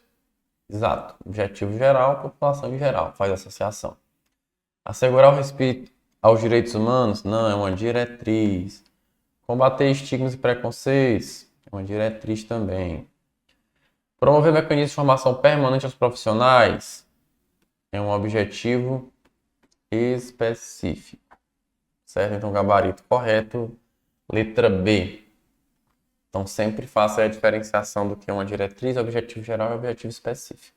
exato, objetivo geral, população em geral, faz associação. Assegurar o respeito aos direitos humanos, não, é uma diretriz. Combater estigmas e preconceitos, é uma diretriz também. Promover mecanismos de formação permanente aos profissionais, é um objetivo específico. Certo? Então, gabarito correto, letra B. Então, sempre faça a diferenciação do que é uma diretriz, objetivo geral e objetivo específico.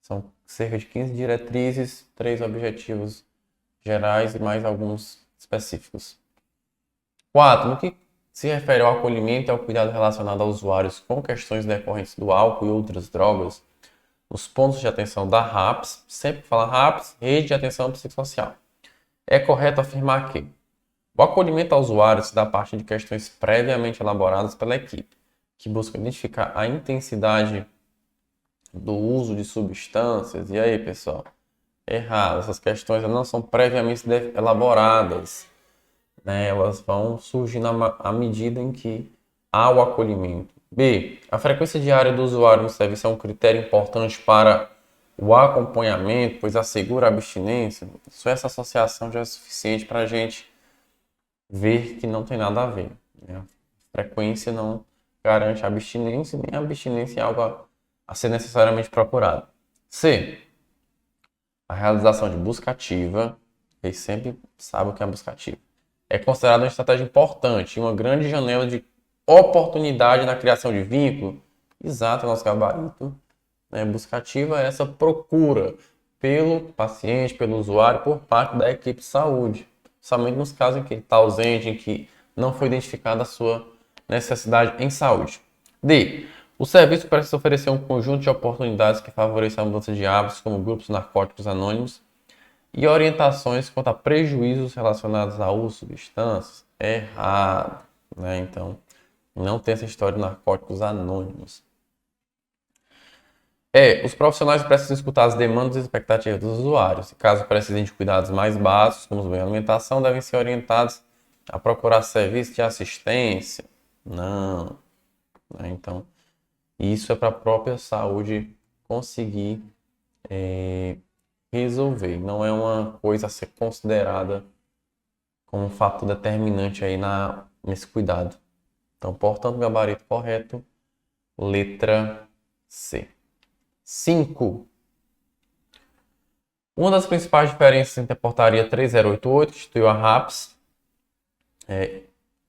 São cerca de 15 diretrizes, 3 objetivos gerais e mais alguns específicos. 4. No que se refere ao acolhimento e ao cuidado relacionado a usuários com questões decorrentes do álcool e outras drogas, nos pontos de atenção da RAPS, sempre fala RAPS, Rede de Atenção Psicossocial. É correto afirmar que o acolhimento ao usuário se dá a partir de questões previamente elaboradas pela equipe, que busca identificar a intensidade do uso de substâncias. E aí, pessoal? Errado. Essas questões não são previamente elaboradas, né? Elas vão surgindo à medida em que há o acolhimento. B. A frequência diária do usuário no serviço é um critério importante para o acompanhamento, pois assegura a abstinência. Só essa associação já é suficiente para a gente ver que não tem nada a ver, né? A frequência não garante a abstinência, nem a abstinência é algo a ser necessariamente procurado. C. A realização de busca ativa, eles sempre sabem o que é busca ativa, é considerada uma estratégia importante e uma grande janela de oportunidade na criação de vínculo. Exato, é nosso gabarito. Né? Busca ativa é essa procura pelo paciente, pelo usuário, por parte da equipe de saúde. Somente nos casos em que ele está ausente, em que não foi identificada a sua necessidade em saúde. D. O serviço precisa oferecer um conjunto de oportunidades que favoreçam a mudança de hábitos, como grupos narcóticos anônimos, e orientações quanto a prejuízos relacionados ao uso de substâncias. Errado, né? Então, não tem essa história de narcóticos anônimos. Os profissionais precisam escutar as demandas e expectativas dos usuários. E caso precisem de cuidados mais básicos, como banho e alimentação, devem ser orientados a procurar serviço de assistência. Não. Né? Então, isso é para a própria saúde conseguir resolver. Não é uma coisa a ser considerada como um fato determinante aí nesse cuidado. Então, portanto, gabarito correto, letra C. 5. Uma das principais diferenças entre a portaria 3088, que instituiu a RAPS,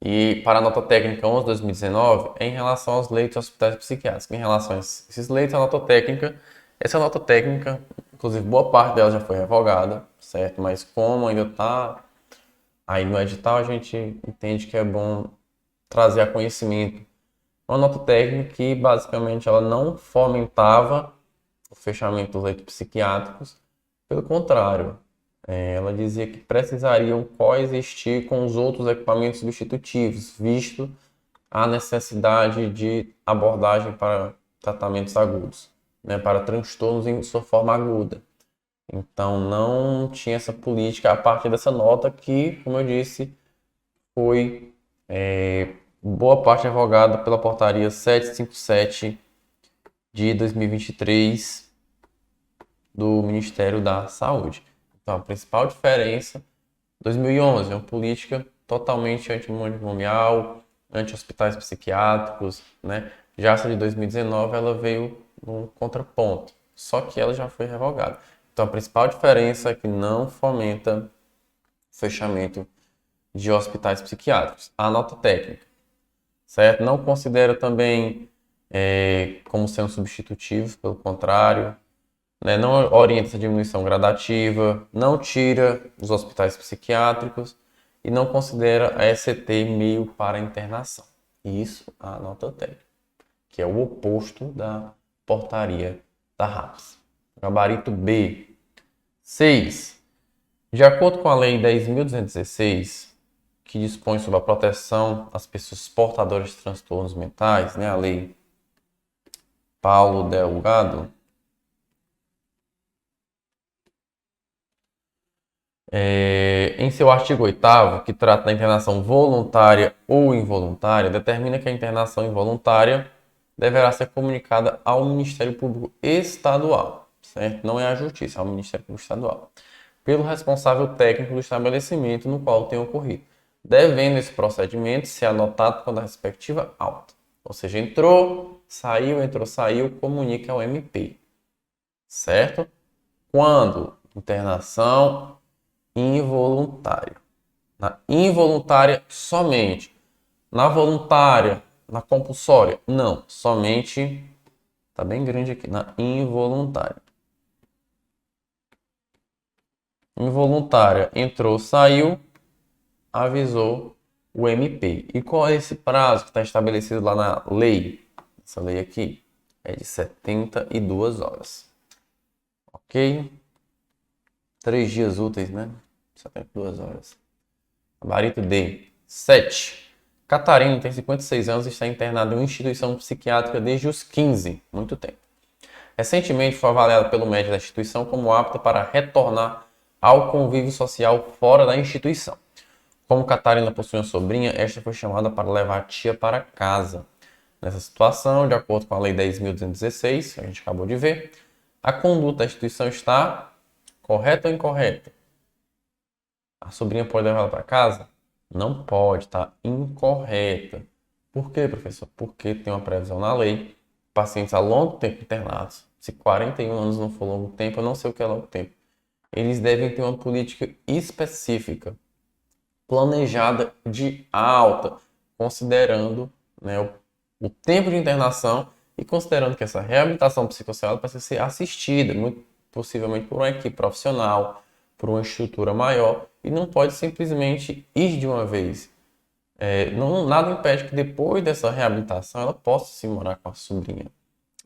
e para a nota técnica 11/2019, é em relação aos leitos hospitais psiquiátricos. Em relação a esses leitos, a nota técnica, essa nota técnica, inclusive boa parte dela já foi revogada, certo? Mas como ainda está aí no edital, a gente entende que é bom trazer a conhecimento. Uma nota técnica que basicamente ela não fomentava o fechamento dos leitos psiquiátricos, pelo contrário, ela dizia que precisariam coexistir com os outros equipamentos substitutivos, visto a necessidade de abordagem para tratamentos agudos, né, para transtornos em sua forma aguda. Então não tinha essa política a partir dessa nota que, como eu disse, foi boa parte revogada pela portaria 757 de 2023 do Ministério da Saúde. Então, a principal diferença, 2011, é uma política totalmente antimatrimonial, anti-hospitais psiquiátricos, né? Já essa de 2019, ela veio num contraponto, só que ela já foi revogada. Então, a principal diferença é que não fomenta o fechamento de hospitais psiquiátricos. A nota técnica, certo? Não considera também como sendo substitutivos, pelo contrário, né? Não orienta essa diminuição gradativa, não tira os hospitais psiquiátricos e não considera a ECT meio para internação. Isso a nota técnica, que é o oposto da portaria da RAPS. Gabarito B. 6. De acordo com a Lei 10.216, que dispõe sobre a proteção às pessoas portadoras de transtornos mentais, né? A Lei Paulo Delgado, em seu artigo 8º, que trata da internação voluntária ou involuntária, determina que a internação involuntária deverá ser comunicada ao Ministério Público Estadual, certo? Não é à Justiça, é ao Ministério Público Estadual, pelo responsável técnico do estabelecimento no qual tem ocorrido, devendo esse procedimento ser anotado com a respectiva alta. Ou seja, entrou, saiu, comunica ao MP, certo? Quando internação involuntária. Na involuntária, somente. Na voluntária, na compulsória, não. Somente, tá bem grande aqui, na involuntária. Involuntária, entrou, saiu, avisou o MP. E qual é esse prazo que está estabelecido lá na lei? Essa lei aqui é de 72 horas. Ok? 3 dias úteis, né? 72 horas. Gabarito D. 7. Catarina tem 56 anos e está internada em uma instituição psiquiátrica desde os 15. Muito tempo. Recentemente foi avaliada pelo médico da instituição como apta para retornar ao convívio social fora da instituição. Como Catarina possui uma sobrinha, esta foi chamada para levar a tia para casa. Nessa situação, de acordo com a Lei 10.216, que a gente acabou de ver, a conduta da instituição está correta ou incorreta? A sobrinha pode levar ela para casa? Não pode, está incorreta. Por quê, professor? Porque tem uma previsão na lei, pacientes a longo tempo internados, se 41 anos não for longo tempo, eu não sei o que é longo tempo, eles devem ter uma política específica, planejada de alta, considerando, né, o tempo de internação e considerando que essa reabilitação psicossocial precisa ser assistida, muito possivelmente por uma equipe profissional, por uma estrutura maior, e não pode simplesmente ir de uma vez. Nada impede que depois dessa reabilitação ela possa se morar com a sobrinha.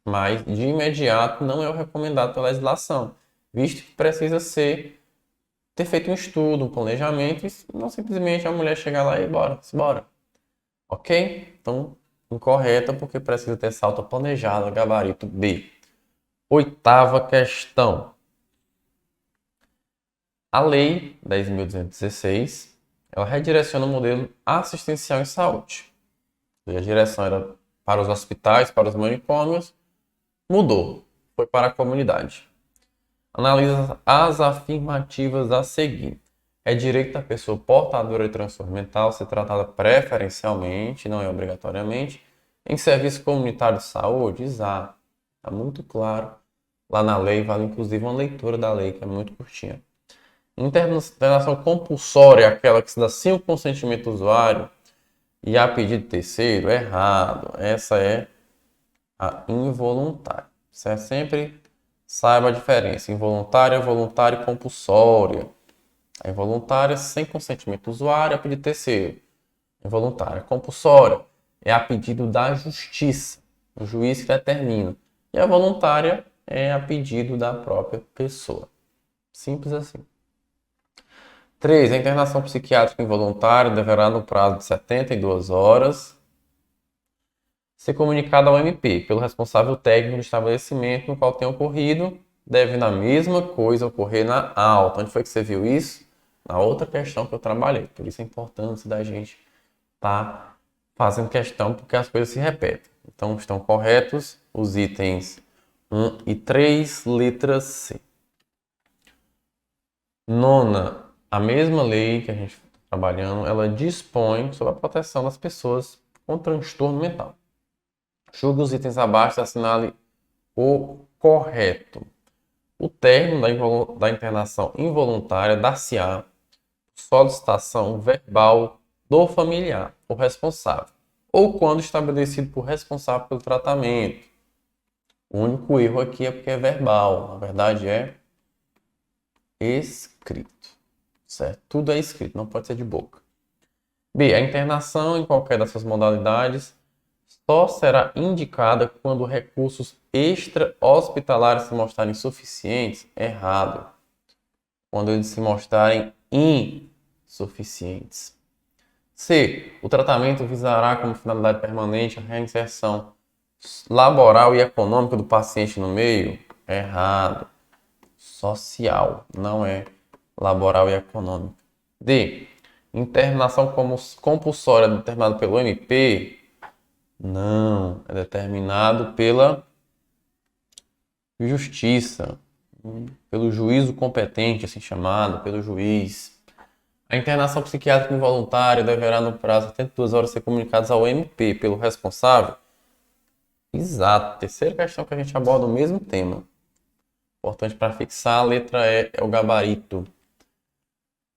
Mas de imediato não é o recomendado pela legislação, visto que precisa ter feito um estudo, um planejamento, e não simplesmente a mulher chegar lá e bora. Ok? Então, incorreta porque precisa ter essa alta planejada, gabarito B. 8ª questão. A Lei 10.216, ela redireciona o modelo assistencial em saúde. E a direção era para os hospitais, para os manicômios, mudou, foi para a comunidade. Analisa as afirmativas a seguir. É direito da pessoa portadora de transtorno mental ser tratada preferencialmente, não é obrigatoriamente, em serviço comunitário de saúde? Exato. Está muito claro. Lá na lei, vale inclusive uma leitura da lei, que é muito curtinha. Internação compulsória é aquela que se dá sem o consentimento do usuário e a pedido de terceiro? Errado. Essa é a involuntária. Certo? Sempre saiba a diferença. Involuntária, voluntária e compulsória. A involuntária, sem consentimento do usuário, a pedido de terceiro. Involuntária. Compulsória é a pedido da justiça, o juiz que determina. E a voluntária é a pedido da própria pessoa. Simples assim. 3. A internação psiquiátrica involuntária deverá, no prazo de 72 horas, ser comunicada ao MP pelo responsável técnico do estabelecimento no qual tenha ocorrido. Deve na mesma coisa ocorrer na alta. Onde foi que você viu isso? Na outra questão que eu trabalhei. Por isso a importância da gente estar fazendo questão, porque as coisas se repetem. Então estão corretos os itens 1 e 3, letra C. 9ª. A mesma lei que a gente está trabalhando, ela dispõe sobre a proteção das pessoas com transtorno mental. Julgue os itens abaixo e assinale o correto. O término da internação involuntária dar-se-á solicitação verbal do familiar, o responsável, ou quando estabelecido por responsável pelo tratamento. O único erro aqui é porque é verbal, na verdade é escrito. Certo? Tudo é escrito, não pode ser de boca. B. A internação em qualquer dessas modalidades só será indicada quando recursos extra-hospitalares se mostrarem insuficientes. Errado. Quando eles se mostrarem insuficientes. C. O tratamento visará como finalidade permanente a reinserção laboral e econômica do paciente no meio. Errado. Social, não é laboral e econômica. D. Internação compulsória determinada pelo MP? Não, é determinado pela justiça, pelo juízo competente, assim chamado, pelo juiz. A internação psiquiátrica involuntária deverá, no prazo de 72 horas, ser comunicada ao MP pelo responsável? Exato. Terceira questão que a gente aborda o mesmo tema. Importante para fixar, a letra E é o gabarito.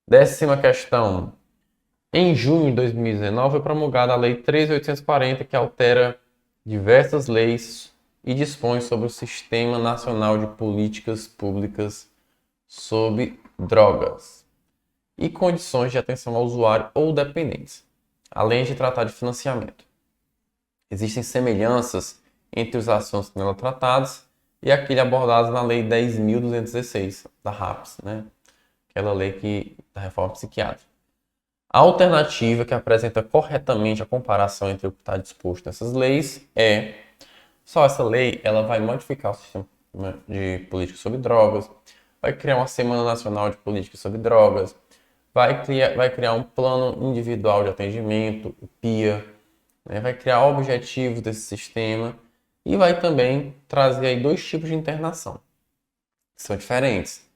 10ª questão. Em junho de 2019 foi promulgada a Lei 13.840, que altera diversas leis e dispõe sobre o Sistema Nacional de Políticas Públicas sobre Drogas e condições de atenção ao usuário ou dependentes, além de tratar de financiamento. Existem semelhanças entre os assuntos nela tratados e aquele abordados na Lei 10.216, da RAPS, né? Aquela lei da reforma psiquiátrica. A alternativa que apresenta corretamente a comparação entre o que está disposto nessas leis é só essa lei ela vai modificar o sistema de política sobre drogas, vai criar uma Semana Nacional de Política sobre Drogas, vai criar um plano individual de atendimento, o PIA, né? Vai criar objetivos desse sistema e vai também trazer aí dois tipos de internação, que são diferentes.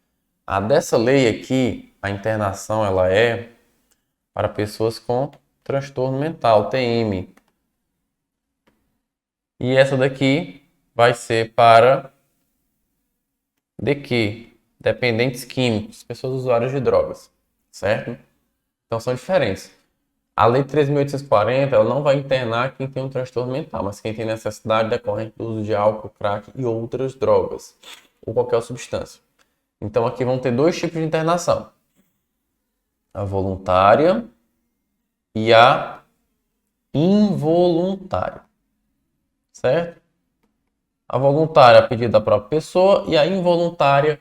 A dessa lei aqui, a internação ela é para pessoas com transtorno mental, TM. E essa daqui vai ser para DQ, dependentes químicos, pessoas usuárias de drogas, certo? Então são diferentes. A Lei 3.840, ela não vai internar quem tem um transtorno mental, mas quem tem necessidade decorrente do uso de álcool, crack e outras drogas, ou qualquer substância. Então aqui vão ter dois tipos de internação. A voluntária e a involuntária, certo? A voluntária a pedido da própria pessoa e a involuntária,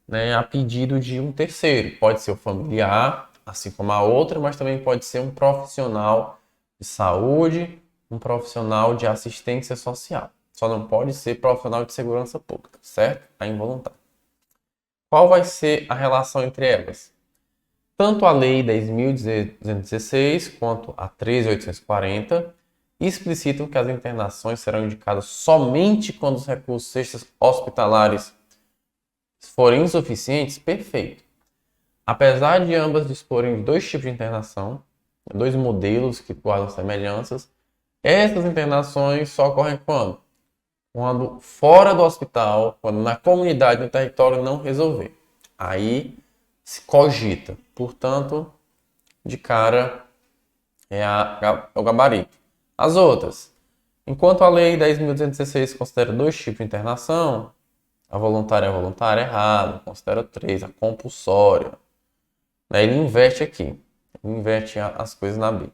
né, a pedido de um terceiro. Pode ser o familiar, assim como a outra, mas também pode ser um profissional de saúde, um profissional de assistência social. Só não pode ser profissional de segurança pública, certo? A involuntária. Qual vai ser a relação entre elas? Tanto a Lei 10.216 quanto a 13.840 explicitam que as internações serão indicadas somente quando os recursos extra-hospitalares forem insuficientes. Perfeito. Apesar de ambas disporem de dois tipos de internação, dois modelos que guardam semelhanças, essas internações só ocorrem quando? Quando fora do hospital, quando na comunidade, no território, não resolver. Aí se cogita. Portanto, de cara é o gabarito. As outras. Enquanto a Lei 10.216 considera dois tipos de internação, a voluntária é errado, considera três, a compulsória. Ele inverte aqui, ele inverte as coisas na B.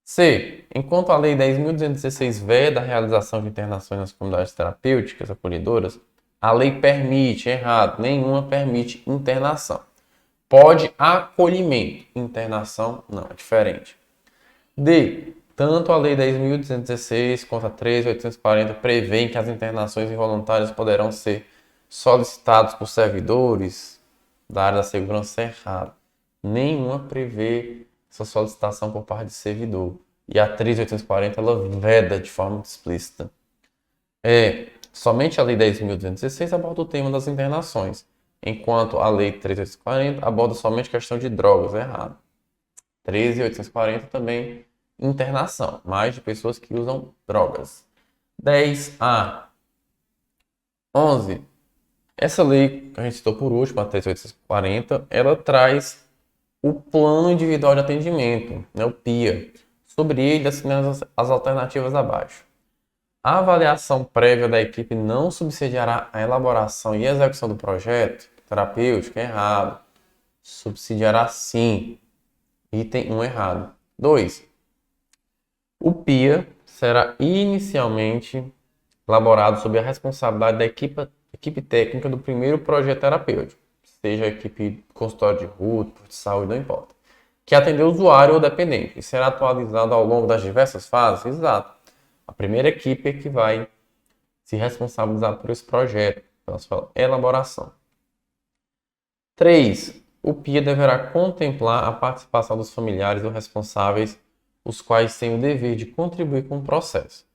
C. Enquanto a Lei 10.216 veda a realização de internações nas comunidades terapêuticas acolhedoras, a lei permite, errado, nenhuma permite internação. Pode acolhimento, internação não, é diferente. D. Tanto a Lei 10.216 quanto a 13.840 prevêem que as internações involuntárias poderão ser solicitadas por servidores da área da segurança. Errado. Nenhuma prevê essa solicitação por parte de servidor. E a 13.840 ela veda de forma explícita. Somente a Lei 10.216 aborda o tema das internações, enquanto a Lei 13.840 aborda somente a questão de drogas. Errado. 13.840 também internação, mais de pessoas que usam drogas. 10A. 11. Essa lei que a gente citou por último, a 13.840, ela traz o Plano Individual de Atendimento, né, o PIA. Sobre ele, assinamos as alternativas abaixo. A avaliação prévia da equipe não subsidiará a elaboração e execução do projeto terapêutico. Errado. Subsidiará sim. Item 1 errado. 2. O PIA será inicialmente elaborado sob a responsabilidade da equipe técnica do primeiro projeto terapêutico, seja a equipe consultório de rua, de saúde, não importa, que atender o usuário ou dependente, e será atualizado ao longo das diversas fases. Exato. A primeira equipe é que vai se responsabilizar por esse projeto, pela sua elaboração. 3. O PIA deverá contemplar a participação dos familiares ou responsáveis, os quais têm o dever de contribuir com o processo,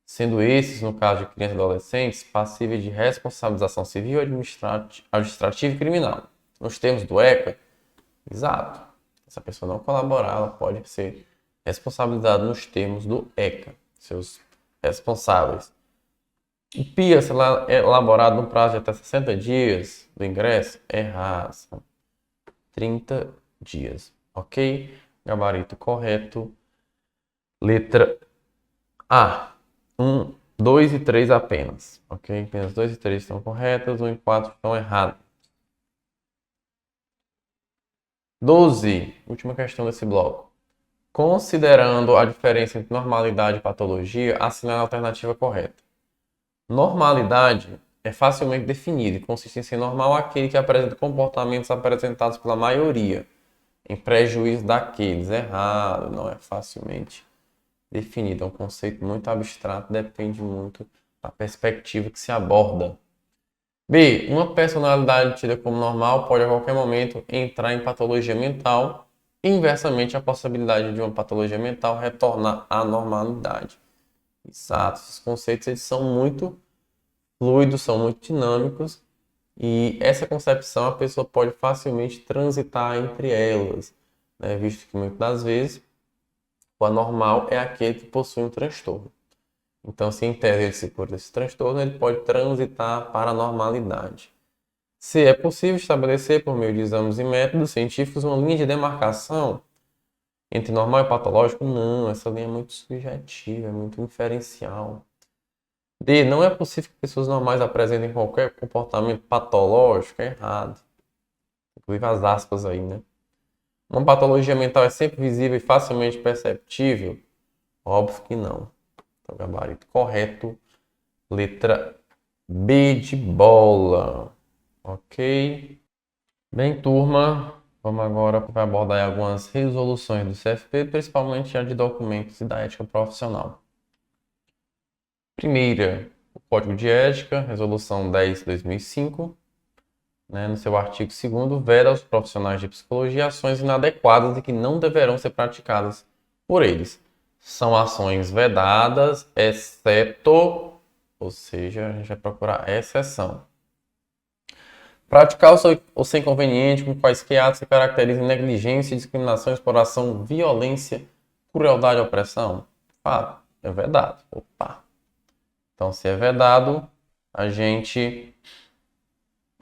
sendo esses, no caso de crianças e adolescentes, passíveis de responsabilização civil, administrativa e criminal. Nos termos do ECA, exato. Se a pessoa não colaborar, ela pode ser responsabilizada nos termos do ECA, seus responsáveis. O PIA será elaborado no prazo de até 60 dias do ingresso? Errado. 30 dias. Ok? Gabarito correto. Letra A. 1, 2 e 3 apenas. Ok? Apenas 2 e 3 estão corretas. 1 e 4 estão erradas. 12. Última questão desse bloco. Considerando a diferença entre normalidade e patologia, assinale a alternativa correta. Normalidade é facilmente definida e consiste em ser normal aquele que apresenta comportamentos apresentados pela maioria, em prejuízo daqueles. Errado, não é facilmente definido. É um conceito muito abstrato, depende muito da perspectiva que se aborda. B. Uma personalidade tida como normal pode a qualquer momento entrar em patologia mental. Inversamente, a possibilidade de uma patologia mental retornar à normalidade. Exato. Esses conceitos eles são muito fluidos, são muito dinâmicos. E essa concepção a pessoa pode facilmente transitar entre elas, né? Visto que muitas das vezes o anormal é aquele que possui um transtorno. Então, se em tese ele se cura desse transtorno, ele pode transitar para a normalidade. Se é possível estabelecer, por meio de exames e métodos científicos, uma linha de demarcação entre normal e patológico, não, essa linha é muito subjetiva, é muito inferencial. D. Não é possível que pessoas normais apresentem qualquer comportamento patológico, é errado. Inclusive as aspas aí, né? Uma patologia mental é sempre visível e facilmente perceptível? Óbvio que não. Então, gabarito correto, letra B de bola. Ok? Bem, turma, vamos agora abordar algumas resoluções do CFP, principalmente a de documentos e da ética profissional. Primeira, o Código de Ética, Resolução 10/2005, né, no seu artigo 2º, veda aos profissionais de psicologia ações inadequadas e que não deverão ser praticadas por eles. São ações vedadas, exceto, ou seja, a gente vai procurar exceção. Praticar ou ser inconveniente com quaisquer atos que caracterizem negligência, discriminação, exploração, violência, crueldade ou opressão. Fato, é vedado. Opa. Então, se é vedado, a gente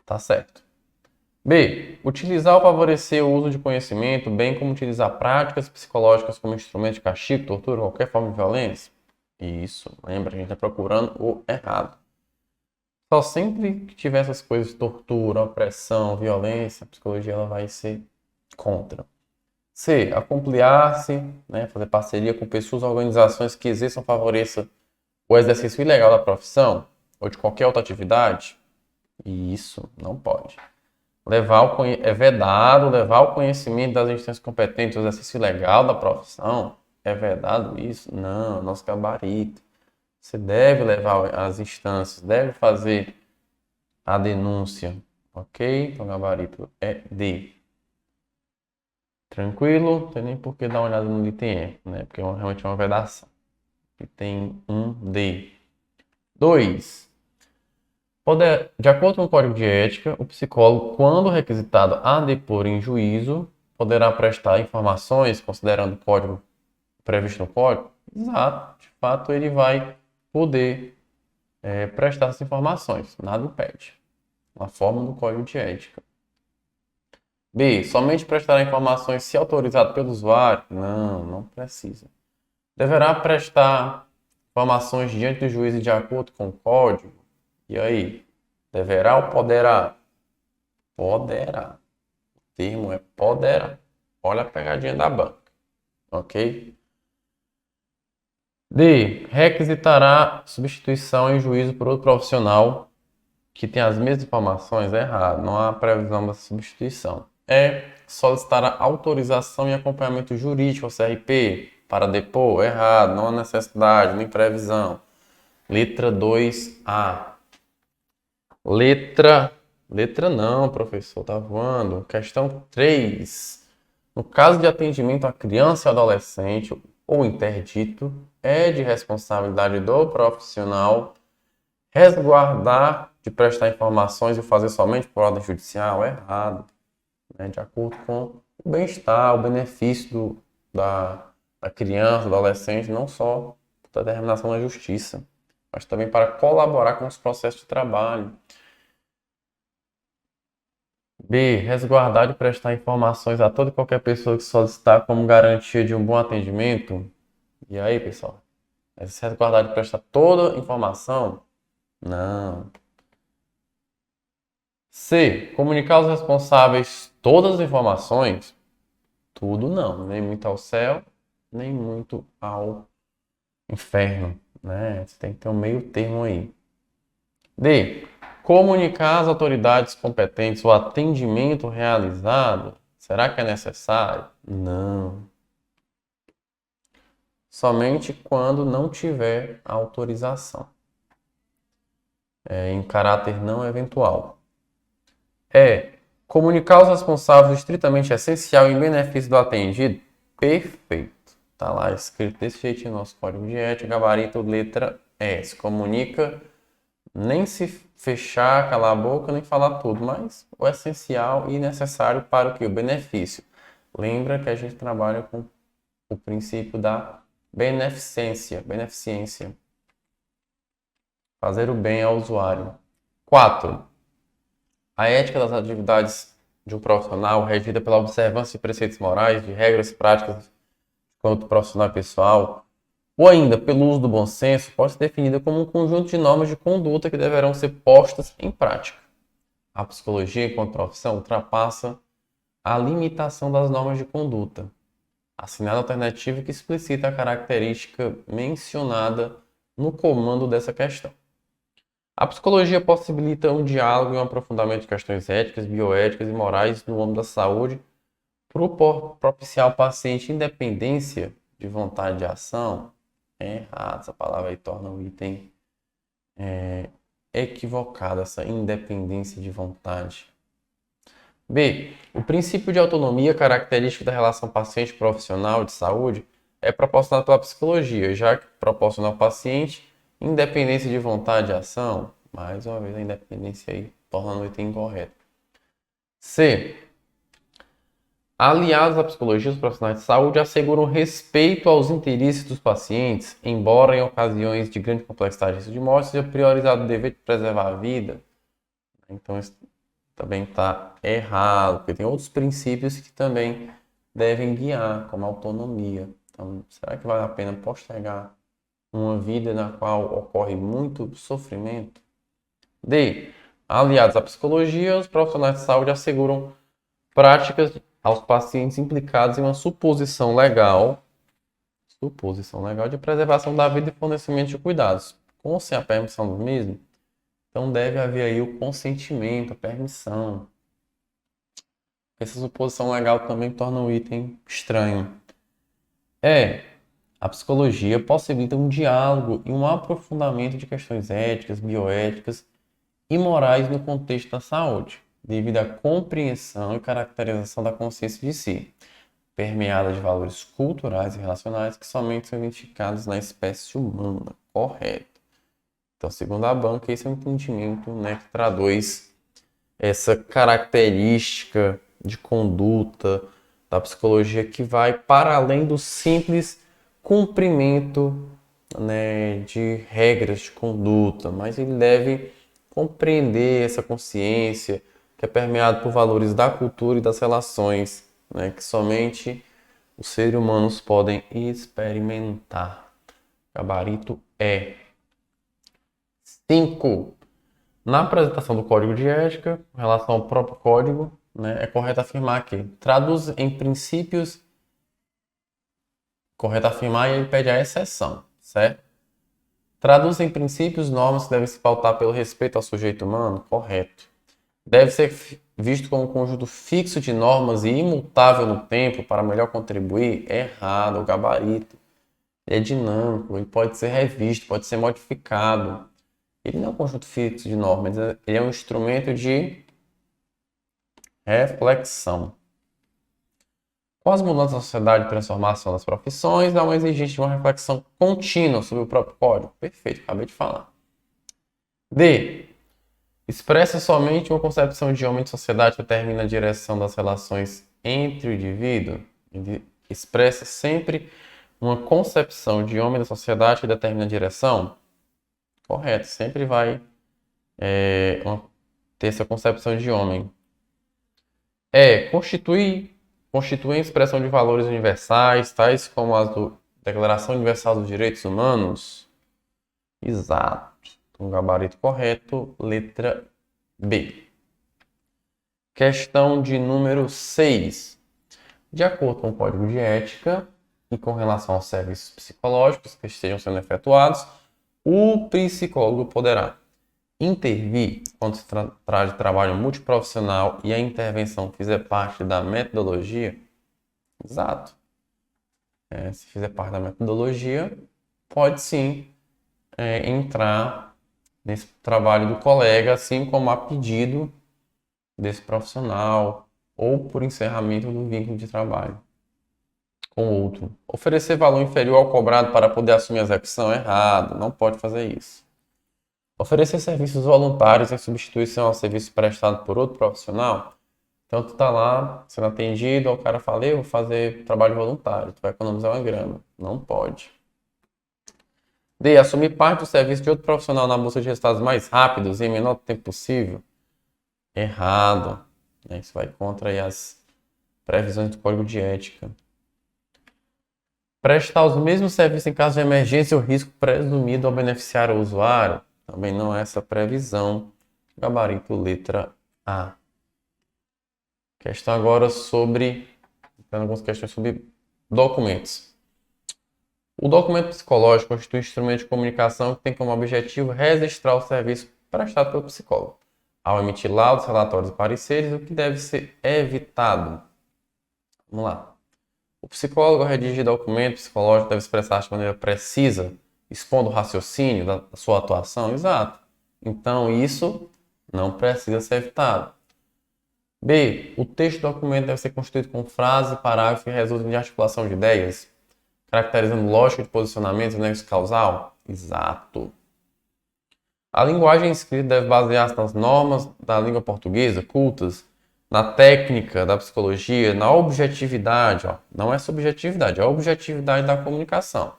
tá certo. B. Utilizar ou favorecer o uso de conhecimento, bem como utilizar práticas psicológicas como instrumento de castigo, tortura, qualquer forma de violência. Isso, lembra, a gente está procurando o errado. Só sempre que tiver essas coisas, tortura, opressão, violência, a psicologia ela vai ser contra. C. Acompliar-se, né, fazer parceria com pessoas ou organizações que exerçam ou favoreçam o exercício ilegal da profissão ou de qualquer outra atividade. E isso não pode. É vedado levar o conhecimento das instâncias competentes ao exercício ilegal da profissão. É vedado isso? Não, nosso gabarito. Você deve levar as instâncias, deve fazer a denúncia, ok? Então, o gabarito é D. Tranquilo? Não tem nem por que dar uma olhada no item E, né? Porque realmente é uma vedação. Item 1D. 2. De acordo com o Código de Ética, o psicólogo, quando requisitado a depor em juízo, poderá prestar informações, considerando o código previsto no código? Exato. De fato, ele vai poder prestar essas informações. Nada impede. Uma forma do Código de Ética. B. Somente prestará informações se autorizado pelo usuário? Não, não precisa. Deverá prestar informações diante do juiz de acordo com o código? E aí? Deverá ou poderá? Poderá. O termo é poderá. Olha a pegadinha da banca. Ok? D. Requisitará substituição em juízo por outro profissional que tem as mesmas informações? É errado. Não há previsão da substituição. Solicitará autorização e acompanhamento jurídico ao CRP para depor? Errado. Não há necessidade, nem previsão. Letra 2A. Letra não, professor, tá voando. Questão 3. No caso de atendimento a criança e adolescente ou interdito, é de responsabilidade do profissional resguardar de prestar informações e fazer somente por ordem judicial? É errado, né? De acordo com o bem-estar, o benefício da criança, do adolescente, não só da determinação da justiça, mas também para colaborar com os processos de trabalho. B. Resguardar de prestar informações a toda e qualquer pessoa que solicitar como garantia de um bom atendimento. E aí, pessoal? Se resguardar de prestar toda informação? Não. C. Comunicar aos responsáveis todas as informações? Tudo não. Nem muito ao céu, nem muito ao inferno, né? Você tem que ter um meio termo aí. D. Comunicar às autoridades competentes o atendimento realizado? Será que é necessário? Não. Somente quando não tiver autorização. em caráter não eventual. Comunicar aos responsáveis o estritamente essencial em benefício do atendido. Perfeito. Tá lá escrito desse jeitinho no nosso código de ética, gabarito letra E. Se comunica, nem se fechar, calar a boca, nem falar tudo, mas o essencial e necessário para o que? O benefício. Lembra que a gente trabalha com o princípio da beneficência. Beneficência. Fazer o bem ao usuário. 4. A ética das atividades de um profissional, regida pela observância de preceitos morais, de regras práticas quanto profissional e pessoal, ou ainda pelo uso do bom senso, pode ser definida como um conjunto de normas de conduta que deverão ser postas em prática. A psicologia, enquanto profissão, ultrapassa a limitação das normas de conduta, assinala a alternativa que explicita a característica mencionada no comando dessa questão. A psicologia possibilita um diálogo e um aprofundamento de questões éticas, bioéticas e morais no âmbito da saúde, para propiciar ao paciente independência de vontade de ação. É errado, essa palavra aí torna o item equivocado, essa independência de vontade. B. O princípio de autonomia, característica da relação paciente-profissional de saúde, é proporcionado pela psicologia, já que proporciona ao paciente independência de vontade de ação. Mais uma vez, a independência aí tornando o item incorreto. C. Aliados à psicologia, os profissionais de saúde asseguram respeito aos interesses dos pacientes, embora em ocasiões de grande complexidade e risco de morte seja priorizado o dever de preservar a vida. Então, isso também está errado, porque tem outros princípios que também devem guiar, como a autonomia. Então, será que vale a pena postergar uma vida na qual ocorre muito sofrimento? D. Aliados à psicologia, os profissionais de saúde asseguram práticas aos pacientes implicados em uma suposição legal de preservação da vida e fornecimento de cuidados, com ou sem a permissão do mesmo. Então deve haver aí o consentimento, a permissão. Essa suposição legal também torna o item estranho. A psicologia possibilita um diálogo e um aprofundamento de questões éticas, bioéticas e morais no contexto da saúde, devido à compreensão e caracterização da consciência de si, permeada de valores culturais e relacionais que somente são identificados na espécie humana. Correto. Então, segundo a banca, esse é um entendimento, né, que traduz essa característica de conduta da psicologia que vai para além do simples cumprimento, né, de regras de conduta, mas ele deve compreender essa consciência que é permeada por valores da cultura e das relações, né, que somente os seres humanos podem experimentar. Gabarito E. 5. Na apresentação do código de ética, em relação ao próprio código, né, é correto afirmar que traduz em princípios. Correto afirmar e ele pede a exceção, certo? Traduz em princípios normas que devem se pautar pelo respeito ao sujeito humano? Correto. Deve ser visto como um conjunto fixo de normas e imutável no tempo para melhor contribuir? Errado, o gabarito. Ele é dinâmico, ele pode ser revisto, pode ser modificado. Ele não é um conjunto fixo de normas, ele é um instrumento de reflexão. Com as mudanças da sociedade e transformação das profissões, há uma exigência de uma reflexão contínua sobre o próprio código. Perfeito, acabei de falar. D. Expressa somente uma concepção de homem de sociedade que determina a direção das relações entre o indivíduo. Ele expressa sempre uma concepção de homem da sociedade que determina a direção. Correto, sempre vai ter essa concepção de homem. Constitui a expressão de valores universais, tais como as da Declaração Universal dos Direitos Humanos? Exato. Então, gabarito correto, letra B. Questão de número 6. De acordo com o Código de Ética e com relação aos serviços psicológicos que estejam sendo efetuados, o psicólogo poderá intervir quando se trata de trabalho multiprofissional e a intervenção fizer parte da metodologia? Exato. Se fizer parte da metodologia, pode sim entrar nesse trabalho do colega, assim como a pedido desse profissional ou por encerramento do vínculo de trabalho com outro. Oferecer valor inferior ao cobrado para poder assumir a execução é errado, não pode fazer isso. Oferecer serviços voluntários em substituição ao serviço prestado por outro profissional. Então tu tá lá sendo atendido, o cara fala, eu vou fazer trabalho voluntário, tu vai economizar uma grana. Não pode. D. Assumir parte do serviço de outro profissional na busca de resultados mais rápidos e em menor tempo possível. Errado. Isso vai contra aí as previsões do Código de Ética. Prestar os mesmos serviços em caso de emergência ou risco presumido ao beneficiário ou usuário. Também não é essa previsão. Gabarito letra A. Questão agora sobre... algumas questões sobre documentos. O documento psicológico constitui um instrumento de comunicação que tem como objetivo registrar o serviço prestado pelo psicólogo. Ao emitir laudos, relatórios e pareceres, o que deve ser evitado? Vamos lá. O psicólogo, ao redigir documento psicológico, deve expressar de maneira precisa, expondo o raciocínio da sua atuação? Exato. Então, isso não precisa ser evitado. B. O texto do documento deve ser constituído com frase, parágrafo que resultem de articulação de ideias, caracterizando lógica de posicionamento e nexo causal? Exato. A linguagem escrita deve basear-se nas normas da língua portuguesa, cultas, na técnica da psicologia, na objetividade, não é subjetividade, é a objetividade da comunicação,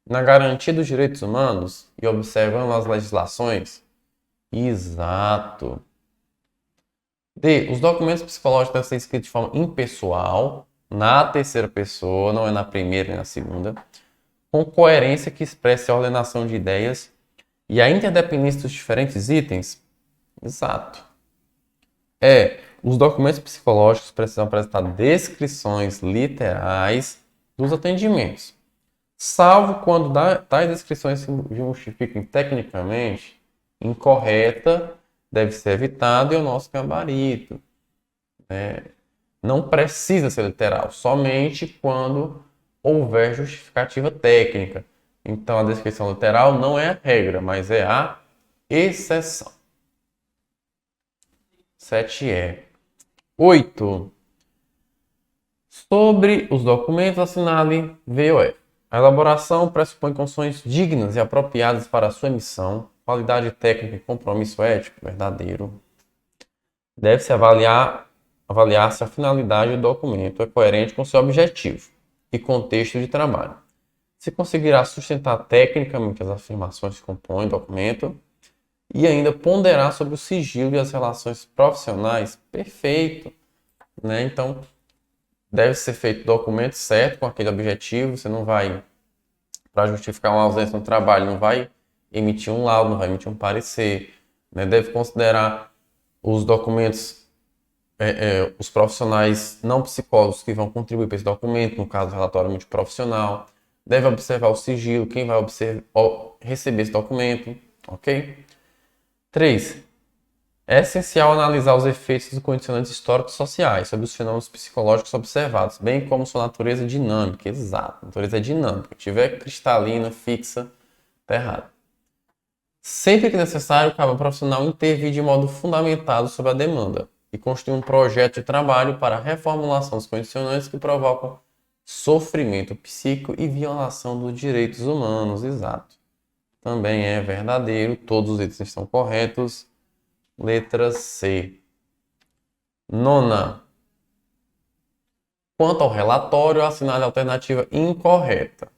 na garantia dos direitos humanos e observando as legislações? Exato. D. Os documentos psicológicos devem ser escritos de forma impessoal, na terceira pessoa, não é na primeira nem na segunda, com coerência que expresse a ordenação de ideias e a interdependência dos diferentes itens? Exato. Os documentos psicológicos precisam apresentar descrições literais dos atendimentos, salvo quando tais descrições se justifiquem tecnicamente incorreta, deve ser evitado e é o nosso gabarito. Não precisa ser literal, somente quando houver justificativa técnica. Então, a descrição literal não é a regra, mas é a exceção. 7E. 8. Sobre os documentos, assinale V ou F. A elaboração pressupõe condições dignas e apropriadas para a sua emissão, qualidade técnica e compromisso ético verdadeiro. Deve-se avaliar se a finalidade do documento é coerente com seu objetivo e contexto de trabalho. Se conseguirá sustentar tecnicamente as afirmações que compõem o documento e ainda ponderar sobre o sigilo e as relações profissionais, perfeito. Então, deve ser feito o documento certo com aquele objetivo. Você não vai, para justificar uma ausência no trabalho, não vai emitir um laudo, não vai emitir um parecer. Deve considerar os documentos, os profissionais não psicólogos que vão contribuir para esse documento, no caso, relatório multiprofissional. Deve observar o sigilo, quem vai receber esse documento, ok? 3. É essencial analisar os efeitos dos condicionantes históricos e sociais sobre os fenômenos psicológicos observados, bem como sua natureza dinâmica. Exato, a natureza é dinâmica. Se tiver cristalina, fixa, está errado. Sempre que necessário, cabe ao profissional intervir de modo fundamentado sobre a demanda e construir um projeto de trabalho para a reformulação dos condicionantes que provocam sofrimento psíquico e violação dos direitos humanos. Exato. Também é verdadeiro, todos os itens estão corretos. Letra C. 9. Quanto ao relatório, assinale a alternativa incorreta.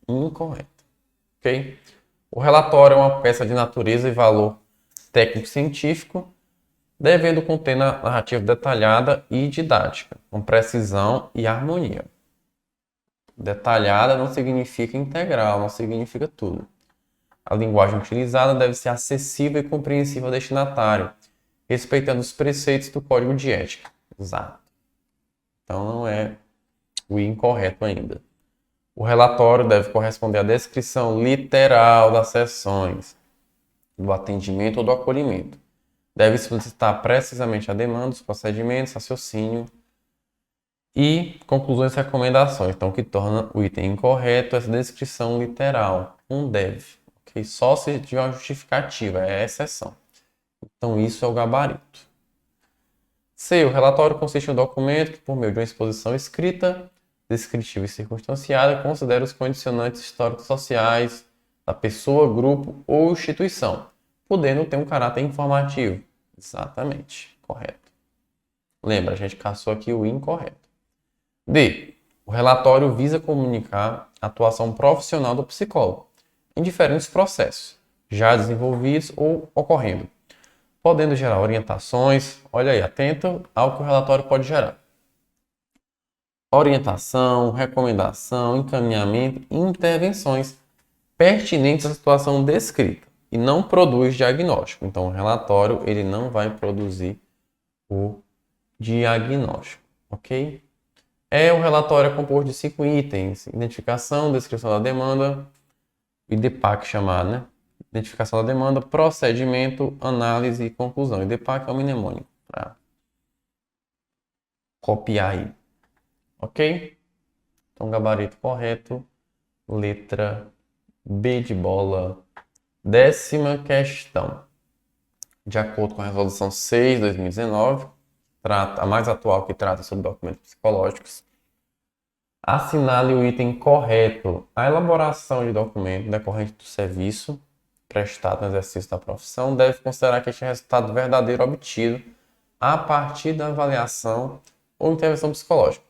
Incorreta. Ok? O relatório é uma peça de natureza e valor técnico-científico, devendo conter narrativa detalhada e didática, com precisão e harmonia. Detalhada não significa integral, não significa tudo. A linguagem utilizada deve ser acessível e compreensível ao destinatário, respeitando os preceitos do Código de Ética. Exato. Então não é o incorreto ainda. O relatório deve corresponder à descrição literal das sessões, do atendimento ou do acolhimento. Deve explicitar precisamente a demanda, os procedimentos, raciocínio e conclusões e recomendações. Então, o que torna o item incorreto é essa descrição literal. Deve. ok? Só se tiver uma justificativa, é a exceção. Então, isso é o gabarito. C. O relatório consiste em um documento que, por meio de uma exposição escrita, descritiva e circunstanciada, considera os condicionantes históricos sociais da pessoa, grupo ou instituição, podendo ter um caráter informativo. Exatamente, correto. Lembra, a gente caçou aqui o incorreto. D. O relatório visa comunicar a atuação profissional do psicólogo em diferentes processos, já desenvolvidos ou ocorrendo, podendo gerar orientações. Olha aí, atento ao que o relatório pode gerar. Orientação, recomendação, encaminhamento e intervenções pertinentes à situação descrita e não produz diagnóstico. Então, o relatório ele não vai produzir o diagnóstico, ok? O relatório é composto de 5 itens: identificação, descrição da demanda e DPAC chamado, né? Identificação da demanda, procedimento, análise e conclusão. E DPAC é o mnemônico para copiar aí, ok? Então, gabarito correto, letra B de bola. 10ª questão. De acordo com a Resolução 6 de 2019, a mais atual, que trata sobre documentos psicológicos, assinale o item correto. A elaboração de documento decorrente do serviço prestado no exercício da profissão deve considerar que este é o resultado verdadeiro obtido a partir da avaliação ou intervenção psicológica,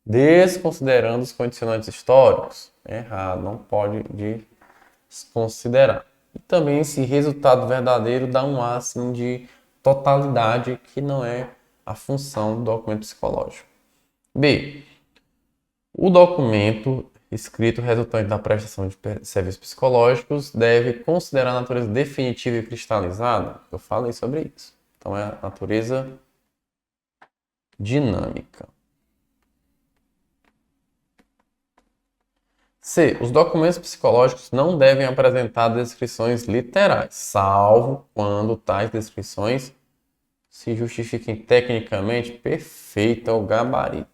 desconsiderando os condicionantes históricos. Errado, não pode desconsiderar. E também esse resultado verdadeiro dá um ar assim, de totalidade, que não é a função do documento psicológico. B. O documento escrito resultante da prestação de serviços psicológicos deve considerar a natureza definitiva e cristalizada. Eu falei sobre isso. Então é a natureza dinâmica. C. Os documentos psicológicos não devem apresentar descrições literais, salvo quando tais descrições se justifiquem tecnicamente. Perfeito, é o gabarito.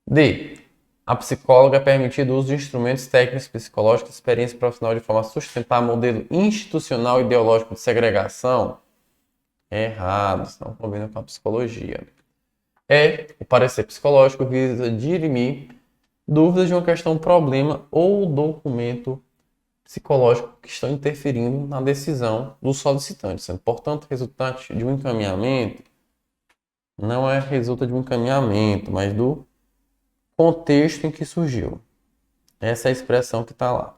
D. A psicóloga é permitido o uso de instrumentos técnicos psicológicos e experiência profissional de forma a sustentar modelo institucional e ideológico de segregação. Errado, isso não combina com a psicologia. O parecer psicológico visa dirimir dúvidas de uma questão, problema ou documento psicológico que estão interferindo na decisão do solicitante, sendo, portanto, resultante de um encaminhamento. Não é resulta de um encaminhamento, mas do contexto em que surgiu. Essa é a expressão que está lá.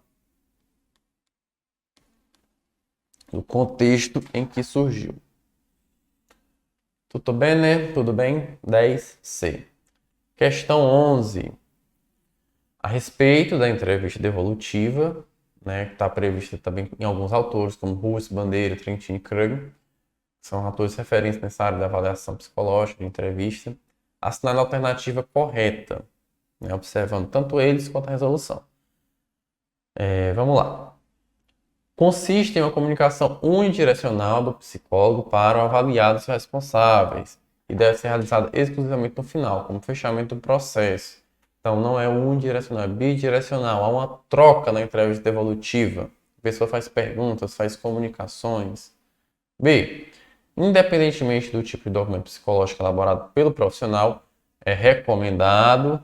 Do contexto em que surgiu. Tudo bem, né? Tudo bem? 10C. Questão 11. A respeito da entrevista devolutiva, né, que está prevista também em alguns autores, como Russo, Bandeira, Trentini e Krug, são autores referentes nessa área da avaliação psicológica, de entrevista, assinale a alternativa correta, né, observando tanto eles quanto a resolução. Vamos lá. Consiste em uma comunicação unidirecional do psicólogo para o avaliado e seus responsáveis e deve ser realizada exclusivamente no final, como fechamento do processo. Então, não é unidirecional, é bidirecional. Há uma troca na entrevista devolutiva. A pessoa faz perguntas, faz comunicações. B. Independentemente do tipo de documento psicológico elaborado pelo profissional, é recomendado,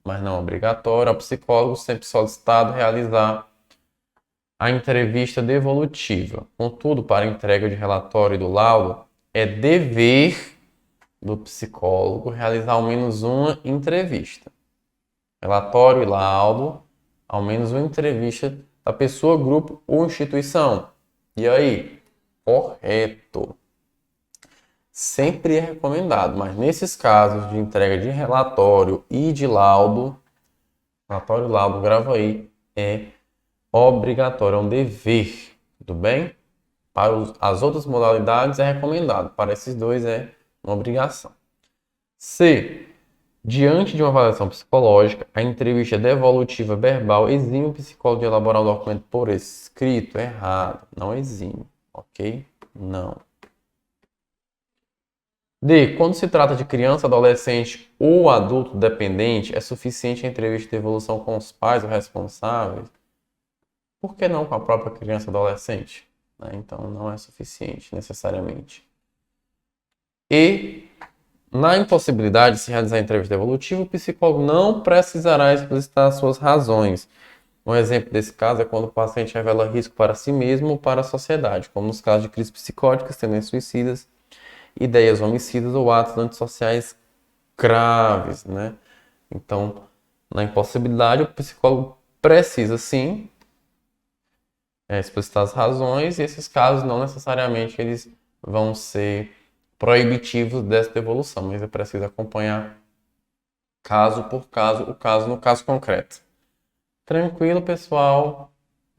mas não obrigatório, ao psicólogo sempre solicitado realizar a entrevista devolutiva. Contudo, para a entrega de relatório e do laudo, é dever do psicólogo realizar ao menos uma entrevista. Relatório e laudo, ao menos uma entrevista da pessoa, grupo ou instituição. E aí? Correto. Sempre é recomendado, mas nesses casos de entrega de relatório e de laudo, relatório e laudo, grava aí, é obrigatório, é um dever, tudo bem? Para as outras modalidades é recomendado, para esses dois é uma obrigação. C. Diante de uma avaliação psicológica, a entrevista devolutiva verbal exime o psicólogo de elaborar um documento por escrito. Errado, não exime, ok? Não. D. Quando se trata de criança, adolescente ou adulto dependente, é suficiente a entrevista de devolução com os pais ou responsáveis? Por que não com a própria criança e adolescente? Né? Então, não é suficiente, necessariamente. E, na impossibilidade de se realizar a entrevista evolutiva, o psicólogo não precisará explicitar suas razões. Um exemplo desse caso é quando o paciente revela risco para si mesmo ou para a sociedade, como nos casos de crises psicóticas, tendências suicidas, ideias homicidas ou atos antissociais graves, né? Então, na impossibilidade, o psicólogo precisa sim explicitar as razões, e esses casos não necessariamente eles vão ser proibitivos dessa devolução, mas é preciso acompanhar caso por caso, o caso no caso concreto. Tranquilo, pessoal?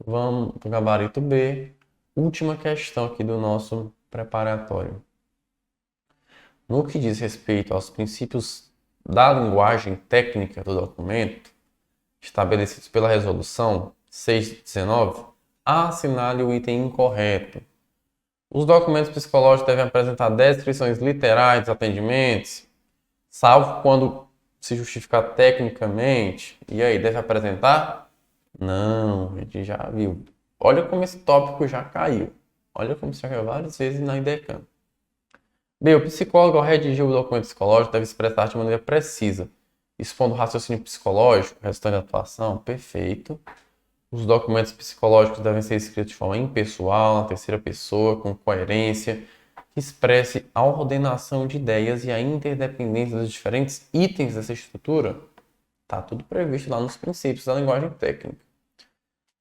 Vamos para o gabarito B. Última questão aqui do nosso preparatório. No que diz respeito aos princípios da linguagem técnica do documento, estabelecidos pela resolução 619, assinale o item incorreto. Os documentos psicológicos devem apresentar descrições literais dos atendimentos, salvo quando se justificar tecnicamente. E aí, deve apresentar? Não, a gente já viu. Olha como esse tópico já caiu. Olha como isso já caiu várias vezes na IDECAM. B. O psicólogo, ao redigir o documento psicológico, deve expressar de maneira precisa, expondo o raciocínio psicológico, resultante da atuação. Perfeito. Os documentos psicológicos devem ser escritos de forma impessoal, na terceira pessoa, com coerência, que expresse a ordenação de ideias e a interdependência dos diferentes itens dessa estrutura. Está tudo previsto lá nos princípios da linguagem técnica.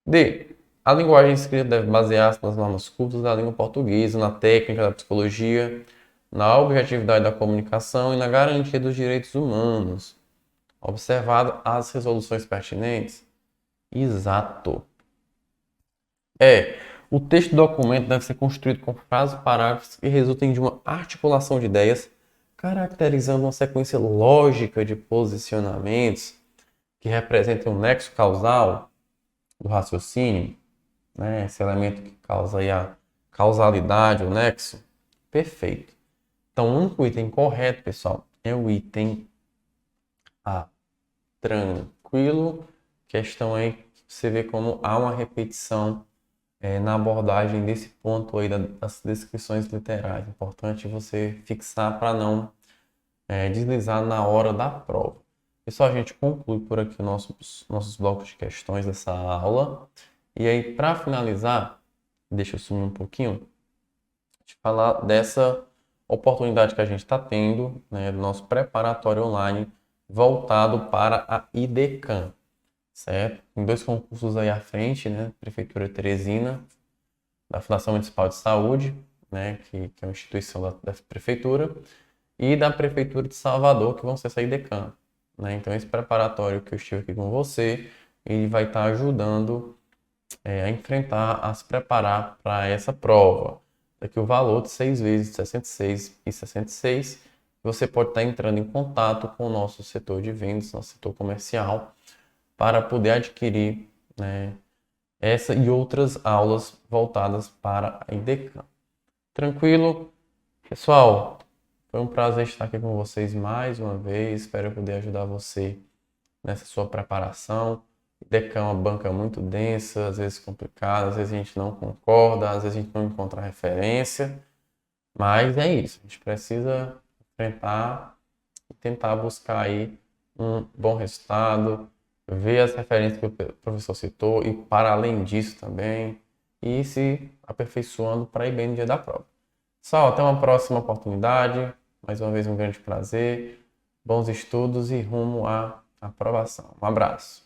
D. A linguagem escrita deve basear-se nas normas cultas da língua portuguesa, na técnica da psicologia, na objetividade da comunicação e na garantia dos direitos humanos. Observado as resoluções pertinentes. Exato. O texto do documento deve ser construído com frases e parágrafos que resultem de uma articulação de ideias, caracterizando uma sequência lógica de posicionamentos que representem um nexo causal do raciocínio, né? Esse elemento que causa aí a causalidade, o nexo. Perfeito. Então, o único item correto, pessoal, é o item A. Tranquilo. Questão aí que você vê como há uma repetição na abordagem desse ponto aí das descrições literais. Importante você fixar para não deslizar na hora da prova. Pessoal, a gente conclui por aqui nossos blocos de questões dessa aula. E aí, para finalizar, deixa eu sumir um pouquinho, de falar dessa oportunidade que a gente está tendo, né, do nosso preparatório online voltado para a IDECAM, certo? Tem 2 concursos aí à frente, né? Prefeitura Teresina, da Fundação Municipal de Saúde, né, que é uma instituição da Prefeitura, e da Prefeitura de Salvador, que vão ser essa IDECAM, né? Então, esse preparatório que eu estive aqui com você, ele vai estar ajudando a enfrentar, a se preparar para essa prova. Aqui o valor de 6 vezes 66 e 66. Você pode estar entrando em contato com o nosso setor de vendas, nosso setor comercial, para poder adquirir, né, essa e outras aulas voltadas para a IDECAM. Tranquilo? Pessoal, foi um prazer estar aqui com vocês mais uma vez. Espero poder ajudar você nessa sua preparação. IDECAM é uma banca muito densa, às vezes complicada, às vezes a gente não concorda, às vezes a gente não encontra referência, mas é isso, a gente precisa enfrentar e tentar buscar aí um bom resultado, ver as referências que o professor citou e para além disso também, e se aperfeiçoando para ir bem no dia da prova. Pessoal, até uma próxima oportunidade, mais uma vez um grande prazer, bons estudos e rumo à aprovação. Um abraço.